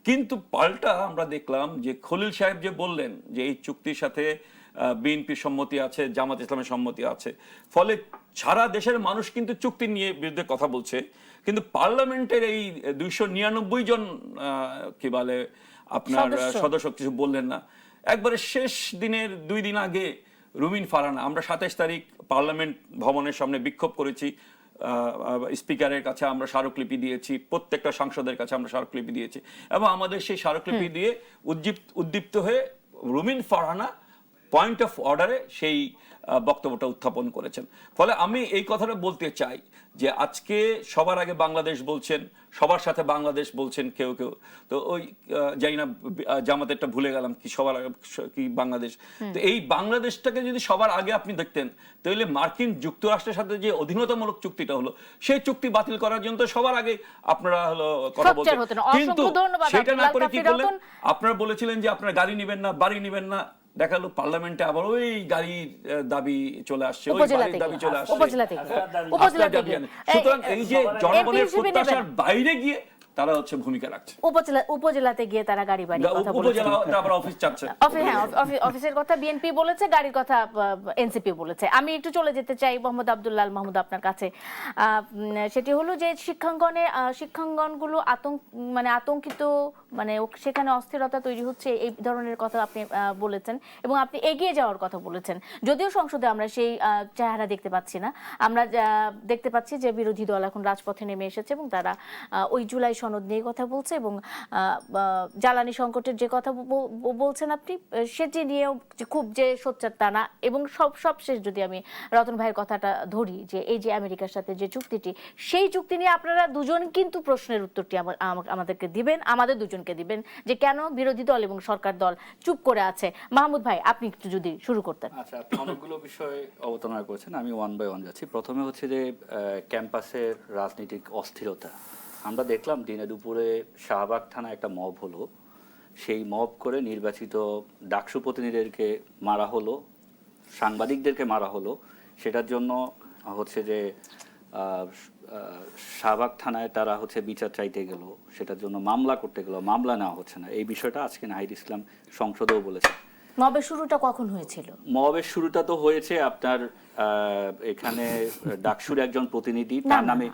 কিন্তু পাল্টা আমরা দেখলাম যে খলিল সাহেব যে বললেন যে এই চুক্তির সাথে বিএনপির সম্মতি আছে, জামাত ইসলামের সম্মতি আছে, ফলে সারা দেশের মানুষ কিন্তু চুক্তি নিয়ে বিরুদ্ধে কথা বলছে, কিন্তু পার্লামেন্টের এই 299 জন কি বলে আপনার সদস্য কিছু বললেন না। একবারে শেষ দিনের 2 দিন আগে রুমিন ফারহানা, আমরা 27 তারিখ পার্লামেন্ট ভবনের সামনে বিক্ষোভ করেছি, স্পিকারের কাছে আমরা স্মারকলিপি দিয়েছি, প্রত্যেকটা সাংসদের কাছে আমরা স্মারকলিপি দিয়েছি, এবং আমাদের সেই স্মারকলিপি দিয়ে উদ্দীপ্ত হয়ে রুমিন ফারহানা পয়েন্ট অফ অর্ডারে সেই বক্তব্যটা উত্থাপন করেছেন। ফলে আমি এই কথাটা বলতে চাই যে আজকে সবার আগে বাংলাদেশ বলছেন, সবার সাথে বাংলাদেশ বলছেন কেউ কেউ, তো ওই জানি না জামাতেরটা ভুলে গেলাম কি সবার আগে কি বাংলাদেশ। তো এই বাংলাদেশটাকে যদি সবার আগে আপনি দেখতেন, তাহলে মার্কিন যুক্তরাষ্ট্রের সাথে যে অধীনতামূলক চুক্তিটা হলো, সেই চুক্তি বাতিল করার জন্য তো সবার আগে আপনারা হলো কথা বলতেন। কিন্তু সেটা না করে কি করলেন, আপনারা বলেছিলেন যে আপনারা গাড়ি নেবেন না, বাড়ি নেবেন না, দেখালো পার্লামেন্টে আবার ওই গাড়ির দাবি চলে আসছে, ওই বাড়ির দাবি চলে আসছে। সুতরাং এই যে জনগণের প্রত্যাশার বাইরে গিয়ে তারা হচ্ছে ভূমিকা রাখছে, উপজেলাতে গিয়ে তারা গাড়ি বাড়ি কথা বলেছে, উপজেলা আবার অফিস চাচ্ছে, অফিসের কথা বিএনপি বলেছে, গাড়ির কথা এনসিপি বলেছে। আমি একটু চলে যেতে চাই মোহাম্মদ আব্দুল্লাহ মাহমুদ আপনার কাছে। সেটি হলো যে শিক্ষাঙ্গনগুলো আতঙ্কিত, মানে সেখানে অস্থিরতা তৈরি হচ্ছে, এই ধরনের কথা আপনি বলেছেন এবং আপনি এগিয়ে যাওয়ার কথা বলেছেন। যদিও সংসদে আমরা সেই চেহারা দেখতে পাচ্ছি না, আমরা দেখতে পাচ্ছি যে বিরোধী দল এখন রাজপথে নেমে এসেছে এবং তারা ওই জুলাই সনদ নিয়ে কথা বলছে এবং জ্বালানি সংকটের যে কথা বলছেন আপনি, সেটি নিয়েও খুব যে সোচ্চার তা না। এবং সবশেষ যদি আমি রতন ভাইয়ের কথাটা ধরি, যে এই যে আমেরিকার সাথে যে চুক্তিটি, সেই চুক্তি নিয়ে আপনারা দুজন কিন্তু প্রশ্নের উত্তরটি আমাদেরকে দিবেন, আমাদের দুজনকে দিবেন, যে কেন বিরোধী দল এবং সরকার দল চুপ করে আছে। মাহমুদ ভাই, আপনি একটু যদি শুরু করতেন। আচ্ছা, আপনি অনেকগুলো বিষয় অবতারণা করেছেন, আমি ওয়ান বাই ওয়ান যাচ্ছি। প্রথমে হচ্ছে যে ক্যাম্পাসের রাজনৈতিক অস্থিরতা। আমরা দেখলাম দিনে দুপুরে শাহবাগ থানায় একটা মব হলো, সেই মব করে নির্বাচিত ডাকসু প্রতিনিধিদেরকে মারা হলো, সাংবাদিকদেরকে মারা হলো। সেটার জন্য হচ্ছে যে শাহবাগ থানায় তারা হচ্ছে বিচার চাইতে গেল, সেটার জন্য মামলা করতে গেল, মামলা নেওয়া হচ্ছে না। এই বিষয়টা আজকে নাহিদ ইসলাম সংসদেও বলেছে। মবের শুরুটা কখন হয়েছিল? মবের শুরুটা তো হয়েছে আপনার এখানে ডাকসুর একজন প্রতিনিধি, তার নামে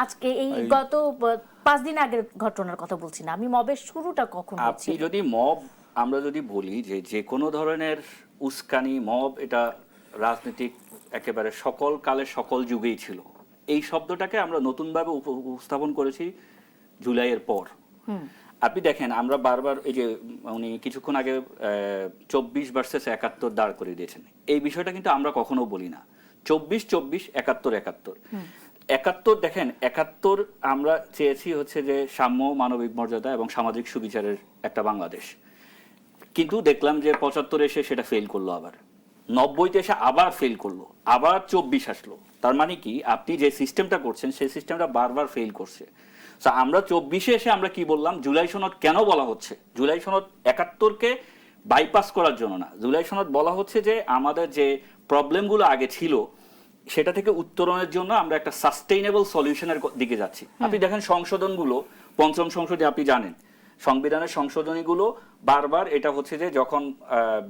আজকে এই গত 5 দিন আগের ঘটনার কথা বলছি না আমি, মবের শুরুটা কখন হয়েছিল? আপনি যদি মব, আমরা যদি বলি যে কোনো ধরনের উস্কানি, মব, এটা রাজনৈতিক একেবারে সকল কালে সকল যুগেই ছিল। এই শব্দটাকে আমরা নতুনভাবে উপস্থাপন করেছি জুলাইয়ের পর। আপনি দেখেন আমরা বারবার এই যে উনি কিছুক্ষণ আগে 24 ভার্সেস 71 দাঁড় করে দিয়েছেন, এই বিষয়টা কিন্তু আমরা কখনো বলি না 24-24, 71-71। 71 দেখেন, 71 আমরা চেয়েছি হচ্ছে যে সাম্য, মানবিক মর্যাদা এবং সামাজিক সুবিচারের একটা বাংলাদেশ, কিন্তু দেখলাম যে 75 এসে সেটা ফেল করলো, আবার 90-তে এসে আবার ফেল করলো, আবার 24 আসলো। তার মানে কি, আপনি যে সিস্টেমটা করছেন সেই সিস্টেমটা বারবার ফেল করছে। আমরা 24-এ এসে আমরা কি বললাম, জুলাই সনদ কেন বলা হচ্ছে? জুলাই সনদ 71-কে বাইপাস করার জন্য না, জুলাই সনদ বলা হচ্ছে যে আমাদের যে প্রবলেমগুলো আগে ছিল সেটা থেকে উত্তরণের জন্য আমরা একটা সাস্টেইনেবল সলিউশনের দিকে যাচ্ছি। আপনি দেখেন সংশোধনগুলো, পঞ্চম সংশোধনী আপনি জানেন, সংবিধানের সংশোধনীগুলো বারবার এটা হচ্ছে যে যখন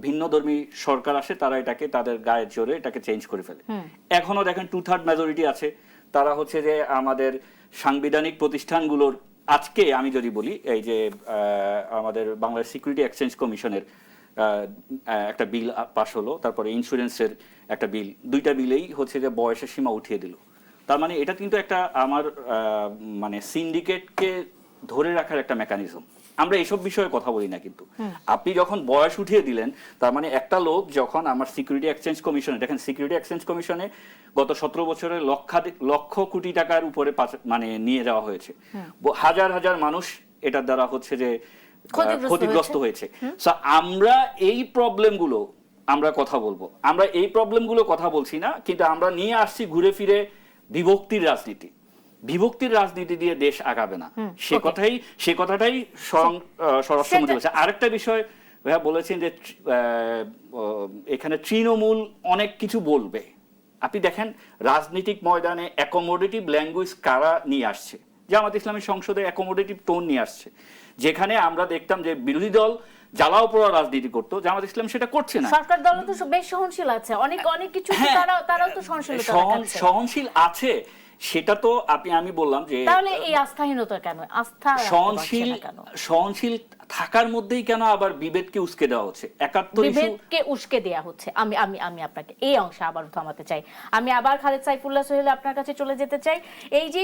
ভিন্নধর্মী সরকার আসে তারা এটাকে তাদের গায়ের জোরে এটাকে চেঞ্জ করে ফেলে। এখনো দেখেন 2/3 মেজরিটি আছে, তারা হচ্ছে যে আমাদের সাংবিধানিক প্রতিষ্ঠানগুলোর, আজকে আমি যদি বলি এই যে আমাদের বাংলাদেশ সিকিউরিটি এক্সচেঞ্জ কমিশনের একটা বিল পাস হলো, তারপরে ইন্স্যুরেন্সের একটা বিল, দুইটা বিলেই হচ্ছে যে বয়সের সীমা উঠিয়ে দিল। তার মানে এটা কিন্তু একটা আমার মানে সিন্ডিকেটকে ধরে রাখার একটা মেকানিজম। আমরা এইসব বিষয়ে কথা বলি না, কিন্তু আপনি যখন বয়স উঠিয়ে দিলেন, তার মানে একটা লোক যখন আমার সিকিউরিটি এক্সচেঞ্জ কমিশনে, দেখেন সিকিউরিটি এক্সচেঞ্জ কমিশনে গত 17 বছরে লক্ষ কোটি টাকার উপরে মানে নিয়ে যাওয়া হয়েছে, হাজার হাজার মানুষ এটার দ্বারা হচ্ছে যে ক্ষতিগ্রস্ত হয়েছে। আমরা এই প্রবলেমগুলো আমরা কথা বলবো, আমরা এই প্রবলেমগুলো কথা বলছি না, কিন্তু আমরা নিয়ে আসছি ঘুরে ফিরে বিভক্তির রাজনীতি। বিভক্তির রাজনীতি দিয়ে দেশ আগাবে না, সে কথাটাই স্বরাষ্ট্রমন্ত্রী বলেছে। আরেকটা বিষয় ভাইয়া বলেছেন যে এখানে তৃণমূল অনেক কিছু বলবে। আপনি দেখেন রাজনৈতিক ময়দানে অ্যাকোমোডেটিভ ল্যাঙ্গুয়েজ কারা নিয়ে আসছে? জামাত ইসলামী সংসদে অ্যাকোমোডেটিভ টোন নিয়ে আসছে, যেখানে আমরা দেখতাম যে বিরোধী দল জ্বালাও পোড়া রাজনীতি করতো, জামাত ইসলাম সেটা করছে না। সরকার দল তো বেশ সহনশীল আছে, অনেক কিছু তারাও তো সহনশীল আছে, সেটা তো আমি বললাম যে তাহলে এই আস্থাহীনতা কেন? সহনশীল থাকার মধ্যেই কেন আবার বিভেদকে উস্কে দেওয়া হচ্ছে? 71 বিভেদকে উস্কে দেওয়া হচ্ছে। আমি আপনাকে এই অংশে আবার থামাতে চাই। আমি আবার খালেদ সাইফুল্লাহ সোহেল আপনার কাছে চলে যেতে চাই। এই যে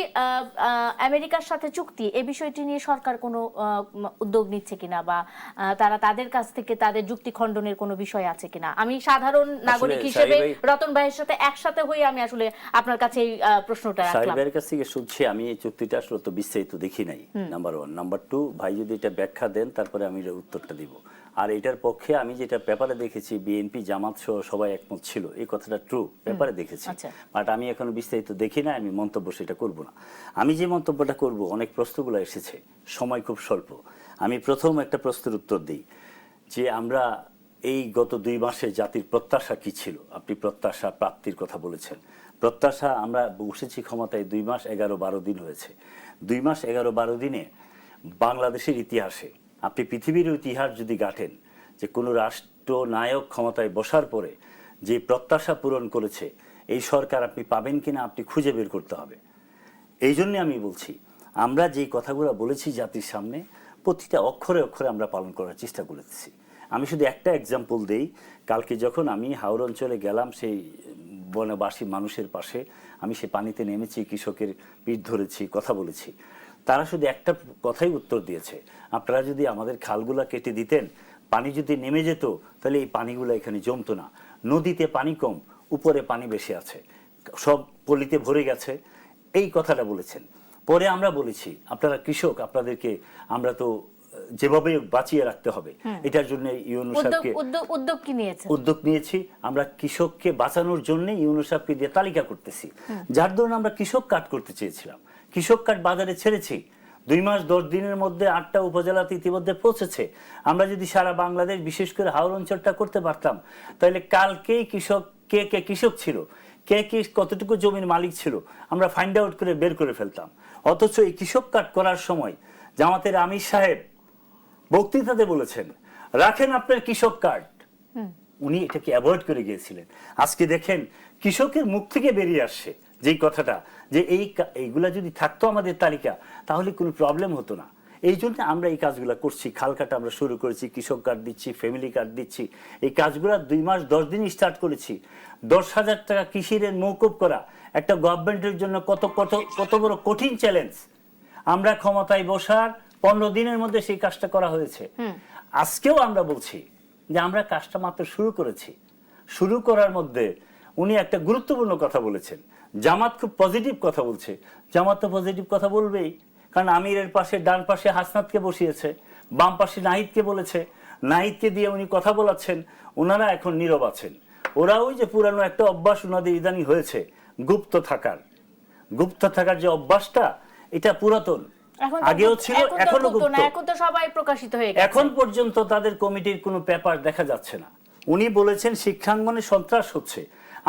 আমেরিকার সাথে চুক্তি, এই বিষয়টি নিয়ে সরকার কোনো উদ্যোগ নিচ্ছে কিনা, বা তারা তাদের কাছ থেকে তাদের যুক্তি খণ্ডনের কোনো বিষয় আছে কিনা? আমি সাধারণ নাগরিক হিসেবে রতন ভাইয়ের সাথে একসাথে হয়ে আমি আসলে আপনার কাছে এই প্রশ্নটা রাখলাম। সাইবের কাছ থেকে শুনছি, আমি এই চুক্তিটা আসলে তো বিস্তারিত দেখি নাই, নাম্বার 1। নাম্বার 2, ভাই যদি এটা ব্যাখ্যা দেন তারপরে আমি উত্তরটা দিব। আর এটার পক্ষে আমি যেটা পেপারে দেখেছি, বিএনপি জামাত সহ সবাই একমত ছিল, এই কথাটা ট্রু, পেপারে দেখেছি। বাট আমি এখনো বিস্তারিত দেখি না, আমি মন্তব্য সেটা করব না। আমি যে মন্তব্যটা করব, অনেক প্রশ্নগুলো এসেছে, সময় খুব স্বল্প। আমি প্রথম একটা প্রশ্নের উত্তর দিই যে আমরা এই গত 2 মাসে জাতির প্রত্যাশা কি ছিল? আপনি প্রত্যাশা প্রাপ্তির কথা বলেছেন। প্রত্যাশা, আমরা বসেছি ক্ষমতায় 2 মাস 11-12 দিন হয়েছে। 2 মাস 11-12 দিনে বাংলাদেশের ইতিহাসে, আপনি পৃথিবীর ইতিহাস যদি গাঁটেন, যে কোনো রাষ্ট্রনায়ক ক্ষমতায় বসার পরে যে প্রত্যাশা পূরণ করেছে এই সরকার আপনি পাবেন কিনা আপনি খুঁজে বের করতে হবে। এই জন্যে আমি বলছি, আমরা যে কথাগুলো বলেছি জাতির সামনে, প্রতিটা অক্ষরে অক্ষরে আমরা পালন করার চেষ্টা করেছি। আমি শুধু একটা এক্সাম্পল দেই। কালকে যখন আমি হাওর অঞ্চলে গেলাম, সেই বনবাসী মানুষের পাশে আমি সে পানিতে নেমেছি, কৃষকের পিঠ ধরেছি, কথা বলেছি। তারা শুধু একটা কথাই উত্তর দিয়েছে, আপনারা যদি আমাদের খালগুলা কেটে দিতেন, পানি যদি নেমে যেত, তাহলে এই পানিগুলো এখানে জমতো না। নদীতে পানি কম, উপরে পানি বেশি আছে, সব পলিতে ভরে গেছে, এই কথাটা বলেছেন। পরে আমরা বলেছি, আপনারা কৃষক, আপনাদেরকে আমরা তো যেভাবে বাঁচিয়ে রাখতে হবে, এটার জন্য ইউনূস সাহেবকে উদ্যোগ নিয়েছি। আমরা কৃষককে বাঁচানোর জন্য ইউনূস সাহেবকে দিয়ে তালিকা করতেছি, যার ধরুন আমরা কৃষক কার্ড করতে চেয়েছিলাম। কৃষক কার্ড বাজারে ছেড়েছি, 2 মাস 10 দিনের মধ্যে 8টা উপজেলাতে ইতিমধ্যে পৌঁছেছে। আমরা যদি সারা বাংলাদেশ, বিশেষ করে হাওর অঞ্চলটা করতে পারতাম, তাহলে কালকেই কৃষক কে কৃষক ছিল, কে কতটুকু জমির মালিক ছিল, আমরা ফাইন্ড আউট করে বের করে ফেলতাম। অথচ এই কৃষক কার্ড করার সময় জামাতের আমির সাহেব বক্তৃতাতে বলেছেন, রাখেন আপনার কৃষক কার্ড। উনি এটাকে অ্যাভয়েড করে গিয়েছিলেন। আজকে দেখেন কৃষকের মুখ থেকে বেরিয়ে আসছে যেই কথাটা, যে এইগুলা যদি থাকতো আমাদের তালিকা, তাহলে কোনো প্রবলেম হতো না। এই জন্য আমরা এই কাজগুলো করছি। খাল কাটা আমরা শুরু করেছি, কৃষক কার্ড দিচ্ছি, ফ্যামিলি কার্ড দিচ্ছি। এই কাজগুলো 2 মাস 10 দিন স্টার্ট করেছি। 10,000 টাকা কৃষি ঋণ মওকুফ করা একটা গভর্নমেন্টের জন্য কত বড় কঠিন চ্যালেঞ্জ। আমরা ক্ষমতায় বসার 15 দিনের মধ্যে সেই কাজটা করা হয়েছে। আজকেও আমরা বলছি যে আমরা কাজটা মাত্র শুরু করেছি। শুরু করার মধ্যে উনি একটা গুরুত্বপূর্ণ কথা বলেছেন। জামাত খুব পজিটিভ কথা বলছে। জামাত তো পজিটিভ কথা বলবেই, কারণ আমিরের পাশে ডান পাশে হাসনাতকে বসিয়েছে, বাম পাশে নাহিদকে বলেছে, নাহিদকে দিয়ে উনি কথা বলাচ্ছেন। ওনারা এখন নীরব আছেন। ওরা ওই যে পুরানো একটা অভ্যাস ওনাদের ইদানি হয়েছে, গুপ্ত থাকার যে অভ্যাসটা, এটা পুরাতন, আগেও ছিল, এখনো গুপ্ত। এখন তো সবাই প্রকাশিত হয়ে গেছে। এখন পর্যন্ত তাদের কমিটির কোনো পেপার দেখা যাচ্ছে না। উনি বলেছেন শিক্ষাঙ্গনে সন্ত্রাস হচ্ছে।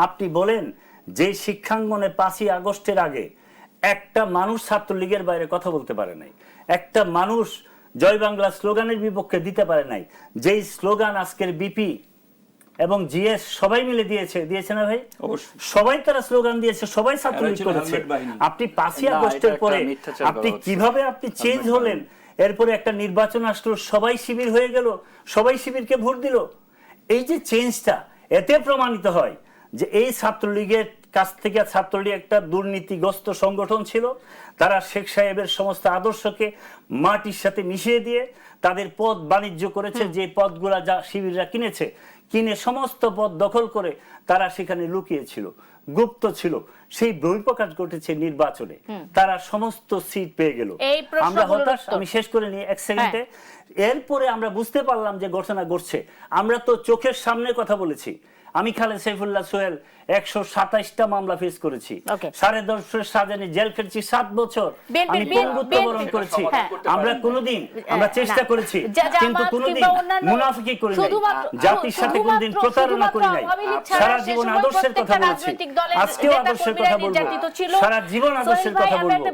আপনি বলেন যে শিক্ষাঙ্গনে 5ই আগস্টের আগে একটা মানুষ ছাত্রলীগের বাইরে কথা বলতে পারে নাই, একটা মানুষ জয় বাংলা স্লোগানের বিপক্ষে দিতে পারে নাই। যেই স্লোগান আজকের বিপি এবং জিএস সবাই মিলে দিয়েছে না ভাই? সবাই তারা স্লোগান দিয়েছে, সবাই ছাত্রলীগ করেছে। আপনি 5ই আগস্টের পরে আপনি কিভাবে আপনি চেঞ্জ হলেন? এরপরে একটা নির্বাচন আসলো, সবাই শিবির হয়ে গেল, সবাই শিবিরকে ভোট দিল। এই যে চেঞ্জটা, এতে প্রমাণিত হয় যে এই ছাত্রলীগের কাছ থেকে ছাত্রলীগ একটা দুর্নীতিগ্রস্ত সংগঠন ছিল। তারা শেখ সাহেবের সমস্ত আদর্শকে মাটির সাথে মিশিয়ে দিয়ে তাদের পদ বাণিজ্য করেছে। যে পদগুলা যা শিবিররা কিনে সমস্ত পদ দখল করে তারা সেখানে লুকিয়েছিল, গুপ্ত ছিল। সেই বহিঃপ্রকাশ ঘটেছে নির্বাচনে, তারা সমস্ত সিট পেয়ে গেল। আমরা হতাশ। আমি শেষ করে নিই 1 সেকেন্ডে। এরপরে আমরা বুঝতে পারলাম যে ঘটনা ঘটছে। আমরা তো চোখের সামনে কথা বলেছি। আমি খালেদ সাইফুল্লাহ সোহেল 127টা মামলা ফেস করেছি, 10.5 সাজানি জেল খেটেছি, 7 বছর আমি পঙ্গুত্ব বরণ করেছি। আমরা কোনোদিন আমরা চেষ্টা করেছি, কিন্তু কোনোদিন মুনাফিকি করি নাই, জাতির সাথে কোনোদিন প্রতারণা করি নাই। সারা জীবন আদর্শের কথা বলেছি, আজকেও আদর্শের কথা বলবো, সারা জীবন আদর্শের কথা বলবো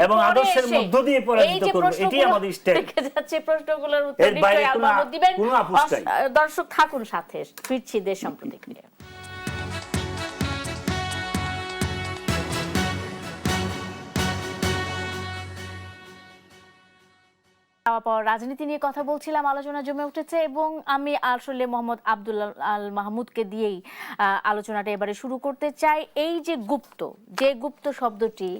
এবং আদর্শের মধ্য দিয়ে পরাজিত করবো। এটি আমাদের স্ট্যান্ড। প্রশ্নগুলোর উত্তর নিশ্চয়ই আলমামুদ দিবেন। দর্শক থাকুন সাথে, ফিরছি দেশ সম্প্রতি। রাজনীতি নিয়ে কথা বলছিলাম, আলোচনা জমে উঠেছে এবং আমি আসলে মোহাম্মদ আব্দুল আল মাহমুদকে দিয়েই আলোচনাটা এবারে শুরু করতে চাই। এই যে গুপ্ত শব্দটি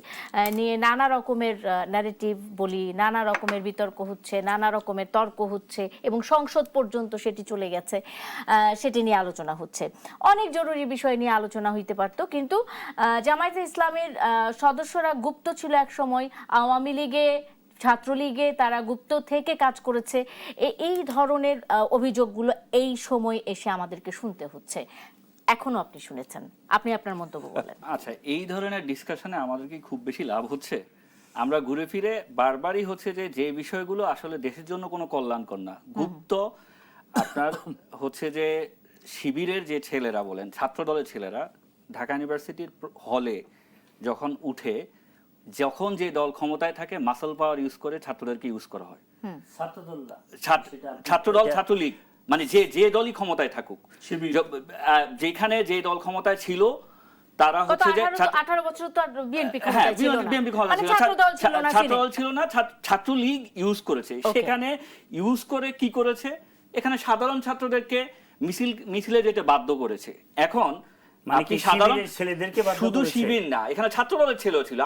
নিয়ে নানা রকমের ন্যারেটিভ বলি, নানা রকমের বিতর্ক হচ্ছে, নানা রকমের তর্ক হচ্ছে এবং সংসদ পর্যন্ত সেটি চলে গেছে, সেটি নিয়ে আলোচনা হচ্ছে। অনেক জরুরি বিষয় নিয়ে আলোচনা হইতে পারত, কিন্তু জামায়াতে ইসলামের সদস্যরা গুপ্ত ছিল এক সময়, আওয়ামী লীগে, ছাত্রলীগে তারা গুপ্ত থেকে কাজ করেছে। এই ধরনের অভিযোগগুলো এই সময় এসে আমাদেরকে শুনতে হচ্ছে। এখনো আপনি শুনেছেন, আপনি আপনার মন্তব্য বলেন। আচ্ছা, এই ধরনের ডিসকাশনে আমাদের কি খুব বেশি লাভ হচ্ছে? আমরা ঘুরে ফিরে বারবারই হচ্ছে যে বিষয়গুলো আসলে দেশের জন্য কোনো কল্যাণকর না। গুপ্ত আপনার হচ্ছে যে শিবিরের যে ছেলেরা বলেন, ছাত্র দলের ছেলেরা ঢাকা ইউনিভার্সিটির হলে যখন উঠে, যখন যে দল ক্ষমতায় থাকে মাসল পাওয়ার ইউজ করে ছাত্রদেরকে ইউজ করা হয়। ছাত্রদল, ছাত্রলীগ, মানে যে দলই ক্ষমতায় থাকুক, যেখানে যে দল ক্ষমতায় ছিল তারা হচ্ছে যে 18 বছর তো বিএনপি ক্ষমতায় ছিল না, মানে ছাত্রদল ছিল না, ছাত্রলীগ ইউজ করেছে। সেখানে ইউজ করে কি করেছে, এখানে সাধারণ ছাত্রদেরকে মিছিলে যেতে বাধ্য করেছে। এখন আপনি সাধারণ ছেলেদেরকে শুধু শিবির না, এখানে ছাত্রদলের ছেলেও ছিল।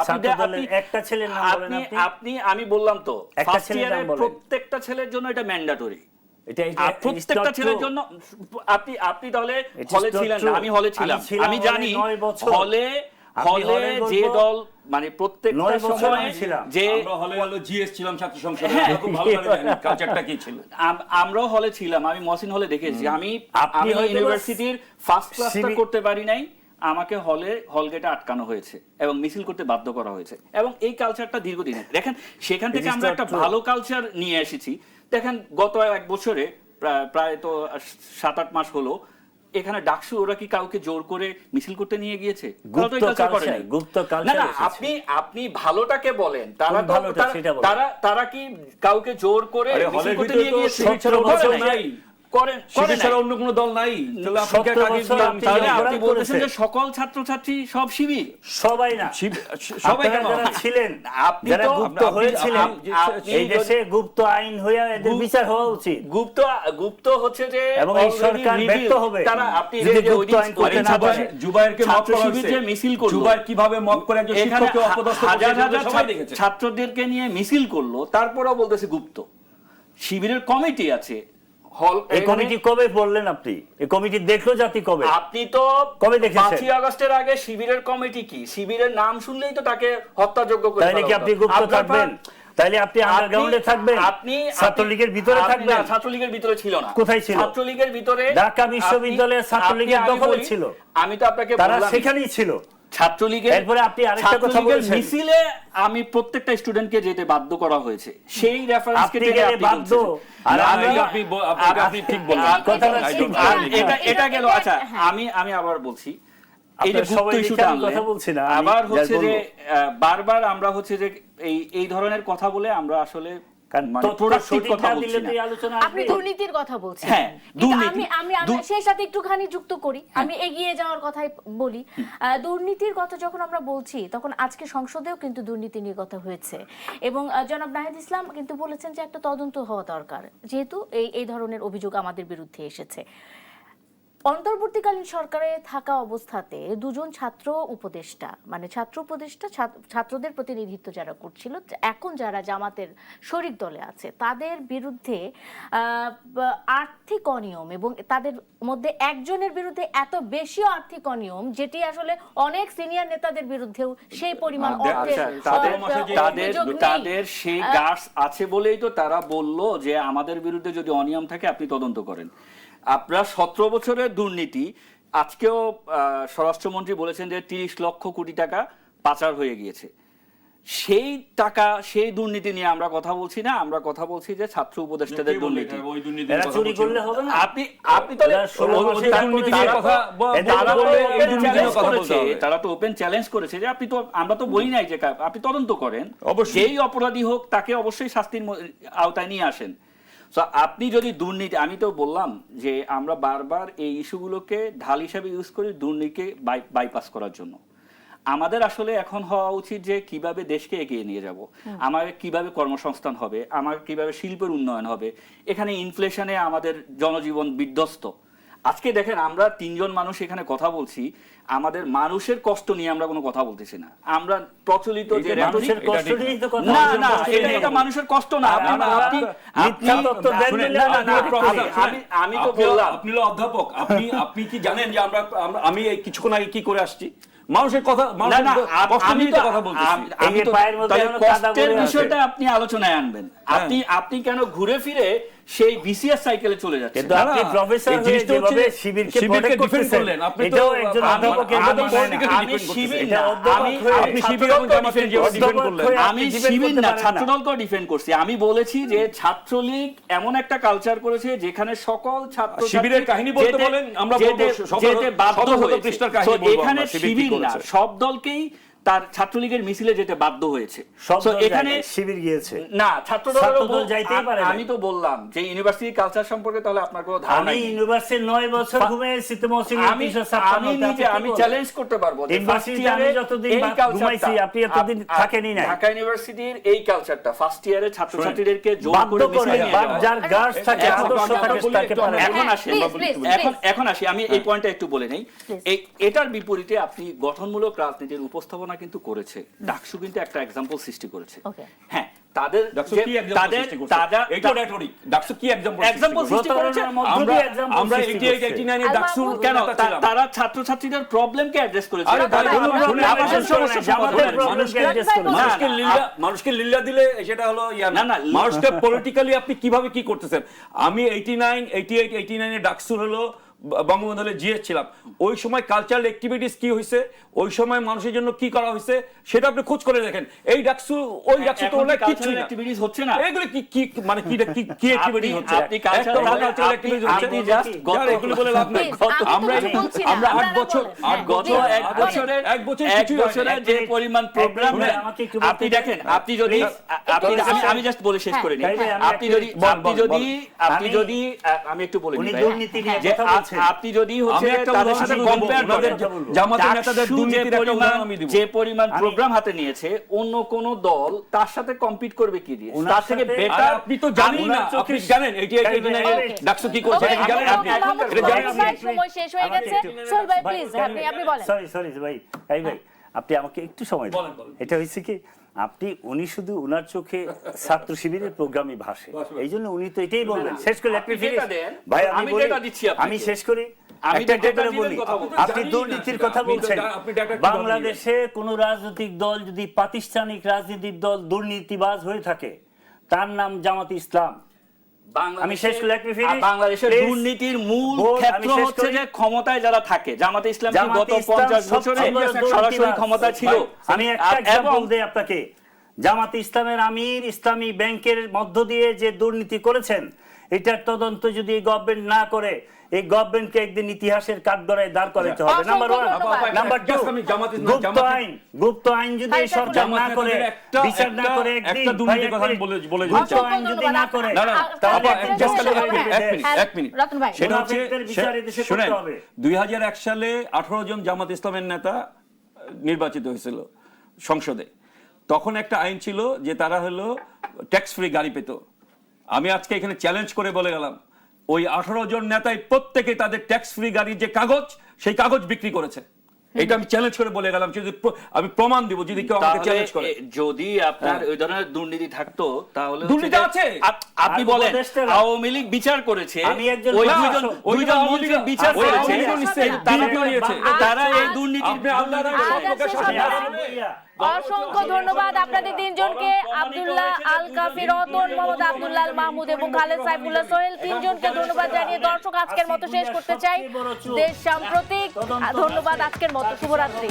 একটা ছেলের নাম বলেন আপনি আমি বললাম তো, ফার্স্ট ইয়ারে প্রত্যেকটা ছেলের জন্য এটা ম্যান্ডেটরি। প্রত্যেকটা ছেলের জন্য। আপনি দলে হলে ছিলেন না, আমি হলে ছিলাম, আমি জানি। হলে যে দল মানে প্রত্যেকটা সময় যে জিএস ছিলাম, ছাত্র সংসদ, খুব ভালো কালচারটা কি ছিল। আমরাও হলে ছিলাম, আমি মহসিন হলে দেখেছি। আমি ইউনিভার্সিটির ফার্স্ট ক্লাসটা করতে পারি নাই, আমাকে হল গেটে আটকানো হয়েছে এবং মিছিল করতে বাধ্য করা হয়েছে। এবং এই কালচারটা দীর্ঘদিনের। দেখেন, সেখান থেকে আমরা একটা ভালো কালচার নিয়ে এসেছি। দেখেন, গত 1 বছরে প্রায় তো 7-8 মাস হলো, এখানে ডাকসু ওরা কি কাউকে জোর করে মিছিল করতে নিয়ে গিয়েছে? আপনি ভালোটাকে বলেন, তারা কি কাউকে জোর করে মিছিল করতে নিয়ে গিয়েছে? করেন শিবির ছাড়া অন্য কোনো দল নাই, তাহলে আপনি 17 কাকে বছর দিয়ে আপনি তাহলে অপরাধ আপনি বলতেছেন করেছে। যে সকল ছাত্রছাত্রী সব শিবির? সবাই না, সবাই আপনারা কেন? যারা ছিলেন, আপনি যারা তো গুপ্ত হয়েছিলেন, আপনি এই দেশে গুপ্ত আইন হইয়া এদের বিচার হওয়া উচিত। গুপ্ত হচ্ছে যে এবং এই already সরকার revealed। ব্যর্থ হবে তারা আপনি যদি যে ওই গুপ্ত দিন আইন করতে না পারে। জুবায়েরকে মব ছাত্র করা শিবির হয়েছে, যে মিছিল করলো, জুবায়ের কিভাবে মব করে একজন এখানে শিক্ষককে অপদস্থ করছে, হাজার সেটা হাজার সবাই দেখেছে। ছাত্রদেরকে নিয়ে মিছিল করলো, তারপরেও বলতেছে গুপ্ত। শিবিরের কমিটি আছে, হল এই কমিটি কবে বললেন আপনি? এই কমিটি দেখলো জাতি কবে? আপনি তো কবে দেখেছেন? 5ই আগস্টের আগে শিবিরের কমিটি কি, শিবিরের নাম শুনলেই তো তাকে হত্যাযোগ্য করে তাইলে কি ফেলা আপনি হতো। গুপ্ত আপনার থাকবেন? তাইলে আপনি আন্ডারগ্রাউন্ডে থাকবেন? আপনি ছাত্রলীগের ভিতরে আপনি থাকবেন? না, ছাত্রলীগের ভিতরে ছিল না। কোথায় ছিল? ছাত্রলীগের ভিতরে ঢাকা বিশ্ববিদ্যালয়ে ছাত্রলীগের আমি দখলে বলি, ছিল। আমি তো আপনাকে তারা বললাম সেখানেই ছিল। ছাত্রলীগের, এরপরে আপনি আরেকটা কথা ছাত্রলীগের বলেছেন। মিছিলে আমি প্রত্যেকটা স্টুডেন্টকে যেতে বাধ্য করা হয়েছে, সেই রেফারেন্সকে আপনি টেনে গেলে আপনি বাধ্য, বলছেন। আর না, আমরা- এটা আপনি ঠিক বললেন। কথাটা I ঠিক don't বলেন। agree. এটা গেল। আচ্ছা, হ্যাঁ। আমি আবার বলছি, এই যে আপনারা গুপ্ত সবাই ইস্যুটা লিখে আমি আনলেন, কথা বলছি না, আমি আবার যা হচ্ছে যে বলবো। বারবার আমরা হচ্ছে যে এই ধরনের কথা বলে আমরা আসলে কারণ মানে তথ্যটা productive সঠিক কথা না বলছি দিলে না। তো এই আলোচনা আপনি আসবে। দুর্নীতির কথা বলছেন। হ্যাঁ, কিন্তু দুর্নীতি। আমি সেই সাথে একটুখানি যুক্ত করি, আমি এগিয়ে যাওয়ার কথাই বলি। দুর্নীতির কথা যখন আমরা বলছি, তখন আজকে সংসদেও কিন্তু দুর্নীতি নিয়ে কথা হয়েছে, এবং জনাব নাহিদ ইসলাম কিন্তু বলেছেন যে একটা তদন্ত হওয়া দরকার, যেহেতু এই ধরনের অভিযোগ আমাদের বিরুদ্ধে এসেছে। অন্তর্বর্তীকালীন সরকারে থাকা অবস্থাতে দুজন ছাত্র উপদেষ্টা, মানে ছাত্র উপদেষ্টা ছাত্রদের প্রতিনিধিত্ব যারা করছিল, এখন যারা জামাতের শরিক দলে আছে, তাদের বিরুদ্ধে আর্থিক অনিয়ম, এবং তাদের মধ্যে একজনের বিরুদ্ধে এত বেশি আর্থিক অনিয়ম, যেটি আসলে অনেক সিনিয়র নেতাদের বিরুদ্ধেও সেই পরিমাণ অর্থের আচ্ছা, অভিযোগ নেই। তাদের সেই গার্ডস আছে বলেই তো তারা বলল যে আমাদের বিরুদ্ধে যদি অনিয়ম থাকে আপনি তদন্ত করেন। আপনার 17 বছরের দুর্নীতি, আজকেও স্বরাষ্ট্রমন্ত্রী বলেছেন যে 30 লক্ষ কোটি টাকা পাচার হয়ে গিয়েছে। সেই টাকা, সেই দুর্নীতি নিয়ে আমরা কথা বলছি না, আমরা কথা বলছি যে ছাত্র উপদেষ্টাদের দুর্নীতি। এরা চুরি করলে হবে না? আপনি তো এরা 16 মাসে দুর্নীতি নিয়ে কথা তারা বললে এই open দুর্নীতি নিয়ে challenge কথা বলতে করেছে, হবে। তারা তো ওপেন চ্যালেঞ্জ করেছে যে আপনি তো, আমরা তো বলি নাই যে আপনি তদন্ত করেন, অবশ্যই। যেই অপরাধী হোক তাকে অবশ্যই শাস্তির আওতায় নিয়ে আসেন। সো আপনি যদি দুর্নীতি, আমি তো বললাম যে আমরা বারবার এই ইস্যুগুলোকে ঢাল হিসাবে ইউজ করি দুর্নীতিকে বাইপাস করার জন্য। আমাদের আসলে এখন হওয়া উচিত যে কিভাবে দেশকে এগিয়ে নিয়ে যাব, আমার কিভাবে কর্মসংস্থান হবে, আমার কিভাবে শিল্পের উন্নয়ন হবে। এখানে ইনফ্লেশনে আমাদের জনজীবন বিধ্বস্ত। আজকে দেখেন, আমরা 3 জন মানুষ এখানে কথা বলছি, আমাদের মানুষের কষ্ট নিয়ে আমরা কোনো কথা বলতেছি না। আমরা প্রচলিত যে মানুষের কষ্ট নিয়েই তো কথা না বলছি, না, কষ্ট এটা নিয়ে। এটা মানুষের কষ্ট না। আর আমরা মিথ্যা তথ্য দেন শুনেন, বলে না, আমরা না, প্রফেসর। আমি তো বললাম, আপনি হলো অধ্যাপক, আপনি কি জানেন যে আমি এই কিছুক্ষণ আগে কি করে আসছি? মানুষের কথা, না না, কষ্ট আমি নিয়ে তো তো কথা বলতেছি। এই যে পায়ের মধ্যে তাহলে এখনো কাদা কষ্টের পড়ে আছে। বিষয়টা আপনি আলোচনায় আনবেন। আপনি কেন ঘুরে ফিরে সেই বিসিএস সাইকেলে চলে যাচ্ছেন? কিন্তু না, আপনি না, প্রফেসর এই হয়ে জিনিসটা হচ্ছে যেভাবে শিবিরকে শিবিরকে protect defend করতেছেন, করলেন, আপনি তো এটাও একজন অধ্যাপক এর মতো হয় না। আমি শিবির এটা না, অধ্যাপক আমি হয়ে- আপনি শিবির এবং জামাতের যে ডিফেন্ড করলেন। আমি আপনি defend শিবির করতে না, পারেন ছাত্রদলকেও ডিফেন্ড করছি। আমি বলেছি যে ছাত্রলীগ এমন একটা কালচার করেছে যেখানে সকল ছাত্র শিবিরের কাহিনী বলতে বলেন, আমরা বলবো বাধ্য শত হয়েছে। পৃষ্ঠার কাহিনী So, বলবো এখানে আমরা, শিবির কি শিবির না, করেছে। সব দলকেই তার ছাত্রলীগের মিছিলে যেতে বাধ্য হয়েছে। সব So, দল এখানে যায় নাই, শিবির গিয়েছে। না, ছাত্রদল যাইতেই পারে না। আমি তো বললাম যে ইউনিভার্সিটি কালচার সম্পর্কে তাহলে আপনার কোনো ধারণা আমি নেই। ইউনিভার্সিটি 9 বছর ঘুমিয়েছি তো মহসিন আমি 356 নিজে আমি চ্যালেঞ্জ করতে পারবো যে ইউনিভার্সিটিতে first year-এ আমি যতদিন এই ঘুমাইছি, কালচারটা, আপনি এতদিন থাকেনই নাই। ঢাকা ইউনিভার্সিটির এই কালচারটা ফার্স্ট ইয়ারে ছাত্রছাত্রীদেরকে জোর বাধ্য করে করে মিছিলে নিয়ে যাওয়া। যার গার্ডস থাকে, এখন আদর্শ কথা থাকে, বলি তাকে একটু পারে না। এখন আসি, এখন আসি, আমি এই পয়েন্টটা একটু বলে নেই। এটার বিপরীতে আপনি গঠনমূলক রাজনীতির উপস্থাপনা কিন্তু করেছে, ডাকসু কিন্তু একটা এক্সাম্পল সৃষ্টি করেছে। Okay. হ্যাঁ, তাদের ডাকসু যে- কি example তাদের সৃষ্টি করছে? তাজা এটা rhetoric। ডাকসু কি example Example সৃষ্টি সৃষ্টি করেছে? করেছে। মধ্য আমরা দিয়ে example আমরা সৃষ্টি 88 করছে। 89 এ ডাকসু কেন ছিলাম। তারা ছাত্রছাত্রীদের প্রবলেমকে অ্যাড্রেস করেছে। আরে ভাই, তারা- শুনে, আবাসন সমস্যা জামাতের সমাধান করেছে। প্রবলেমকে অ্যাড্রেস করেছে। মানুষকে লিল্লা দিলে সেটা হলো ইয়া না, না, না, মানুষকে পলিটিক্যালি আপনি কিভাবে কি করতেছেন? আমি 89 88 89 এ ডাকসুর হলো বঙ্গবন্ধু হলে জিএস ছিলাম, ওই সময় কালচারাল অ্যাক্টিভিটিস কি হয়েছে, ওই সময় মানুষের জন্য কি করা হয়েছে সেটা আপনি খোঁজ করে দেখেন। এই ডাকসু ওই ডাকসু তো ওগুলো কিছু না, অ্যাক্টিভিটিস হচ্ছে না। এগুলো কি কি মানে কি কি অ্যাক্টিভিটি হচ্ছে? আপনি কালচারাল অ্যাক্টিভিটি হচ্ছে, আপনি জাস্ট এগুলো বলে লাভ নাই। আমরা 8 বছর গত এক বছরের যে পরিমাণ প্রোগ্রাম, আপনি দেখেন, আপনি যদি আমি জাস্ট বলে শেষ করে নিই, আপনি যদি আমি একটু বলে নিই, যে আপনি যদি হচ্ছে তাদের সাথে কম্পেয়ার করেন, জামাতের নেতাদের দুর্নীতির একটা উদাহরণ আমি দিব। যে পরিমাণ প্রোগ্রাম হাতে নিয়েছে, অন্য কোন দল তার সাথে কম্পিট করবে কি দিয়ে? তার থেকে বেটার আপনি তো জানেন না, আপনি জানেন এটি ডাকসু কি করছে, এটা জানেন আপনি? এটা জানেন আপনি? সময় শেষ হয়ে গেছে। সোহেল ভাই প্লিজ আপনি বলেন। সরি ভাই, ভাই আপনি আমাকে একটু সময় দিন। এটা হয়েছে কি, উনি শুধু উনার চোখে ছাত্র শিবিরের প্রোগ্রামই ভাসে, এই জন্য উনি তো এটাই বলবেন। শেষ করে ভাই আমি শেষ করি, আপনি দুর্নীতির কথা বলছেন। বাংলাদেশে কোন রাজনৈতিক দল যদি প্রাতিষ্ঠানিক রাজনৈতিক দল দুর্নীতিবাজ হয়ে থাকে, তার নাম জামাত ইসলাম। আমি শেষ করে বাংলাদেশের দুর্নীতির মূল ক্ষেত্র হচ্ছে যে ক্ষমতায় যারা থাকে। জামাতে ইসলাম গত 50 বছরে সরাসরি ক্ষমতা ছিল। আমি একটা এক্সাম্পল দেই আপনাকে। জামাতে ইসলামের আমির ইসলামী ব্যাংকের মধ্য দিয়ে যে দুর্নীতি করেছেন, এটার তদন্ত যদি গভর্নমেন্ট না করে, এই গভর্নমেন্টকে একদিন ইতিহাসের কাঠগড়ায় দাঁড় করাতে হবে। নাম্বার 1। নাম্বার 2, গুপ্ত আইন যদি এই সরকার না করে, বিচার না করে, একটা দুর্নীতির কথা আমি বলে গুপ্ত আইন যদি না করে, তাহলে এক মিনিট, সেটা হচ্ছে শুনেন, 2001 সালে 18 জন জামাত ইসলামের নেতা নির্বাচিত হয়েছিল সংসদে। তখন একটা আইন ছিল যে তারা হলো ট্যাক্স ফ্রি গাড়ি পেত। আমি আজকে এখানে চ্যালেঞ্জ করে বলে গেলাম, ওই 18 জন নেতাই প্রত্যেকে তাদের ট্যাক্স ফ্রি গাড়ির যে কাগজ, সেই কাগজ বিক্রি করেছে। এটা আমি চ্যালেঞ্জ করে বলে গেলাম, যদি আমি প্রমাণ দিব যদি কেউ আমাকে চ্যালেঞ্জ করে। যদি আপনার ওই ধরনের দুর্নীতি থাকতো, তাহলে দুর্নীতি আছে। আপনি বলেন আওয়ামী লীগ বিচার করেছে, ওই দুইজন মন্ত্রী বিচার করেছে, তারা এই দুর্নীতির অসংখ্য ধন্যবাদ আপনাদের তিনজনকে, আব্দুল্লাহ আল কাফি রতন, মোহাম্মদ আব্দুল্লাহ আল মাহমুদ এবং খালেদ সাইফুল্লাহ সোহেল, তিনজনকে ধন্যবাদ জানিয়ে দর্শক আজকের মতো শেষ করতে চাই দেশ সাম্প্রতিক। ধন্যবাদ আজকের মতো, শুভরাত্রি।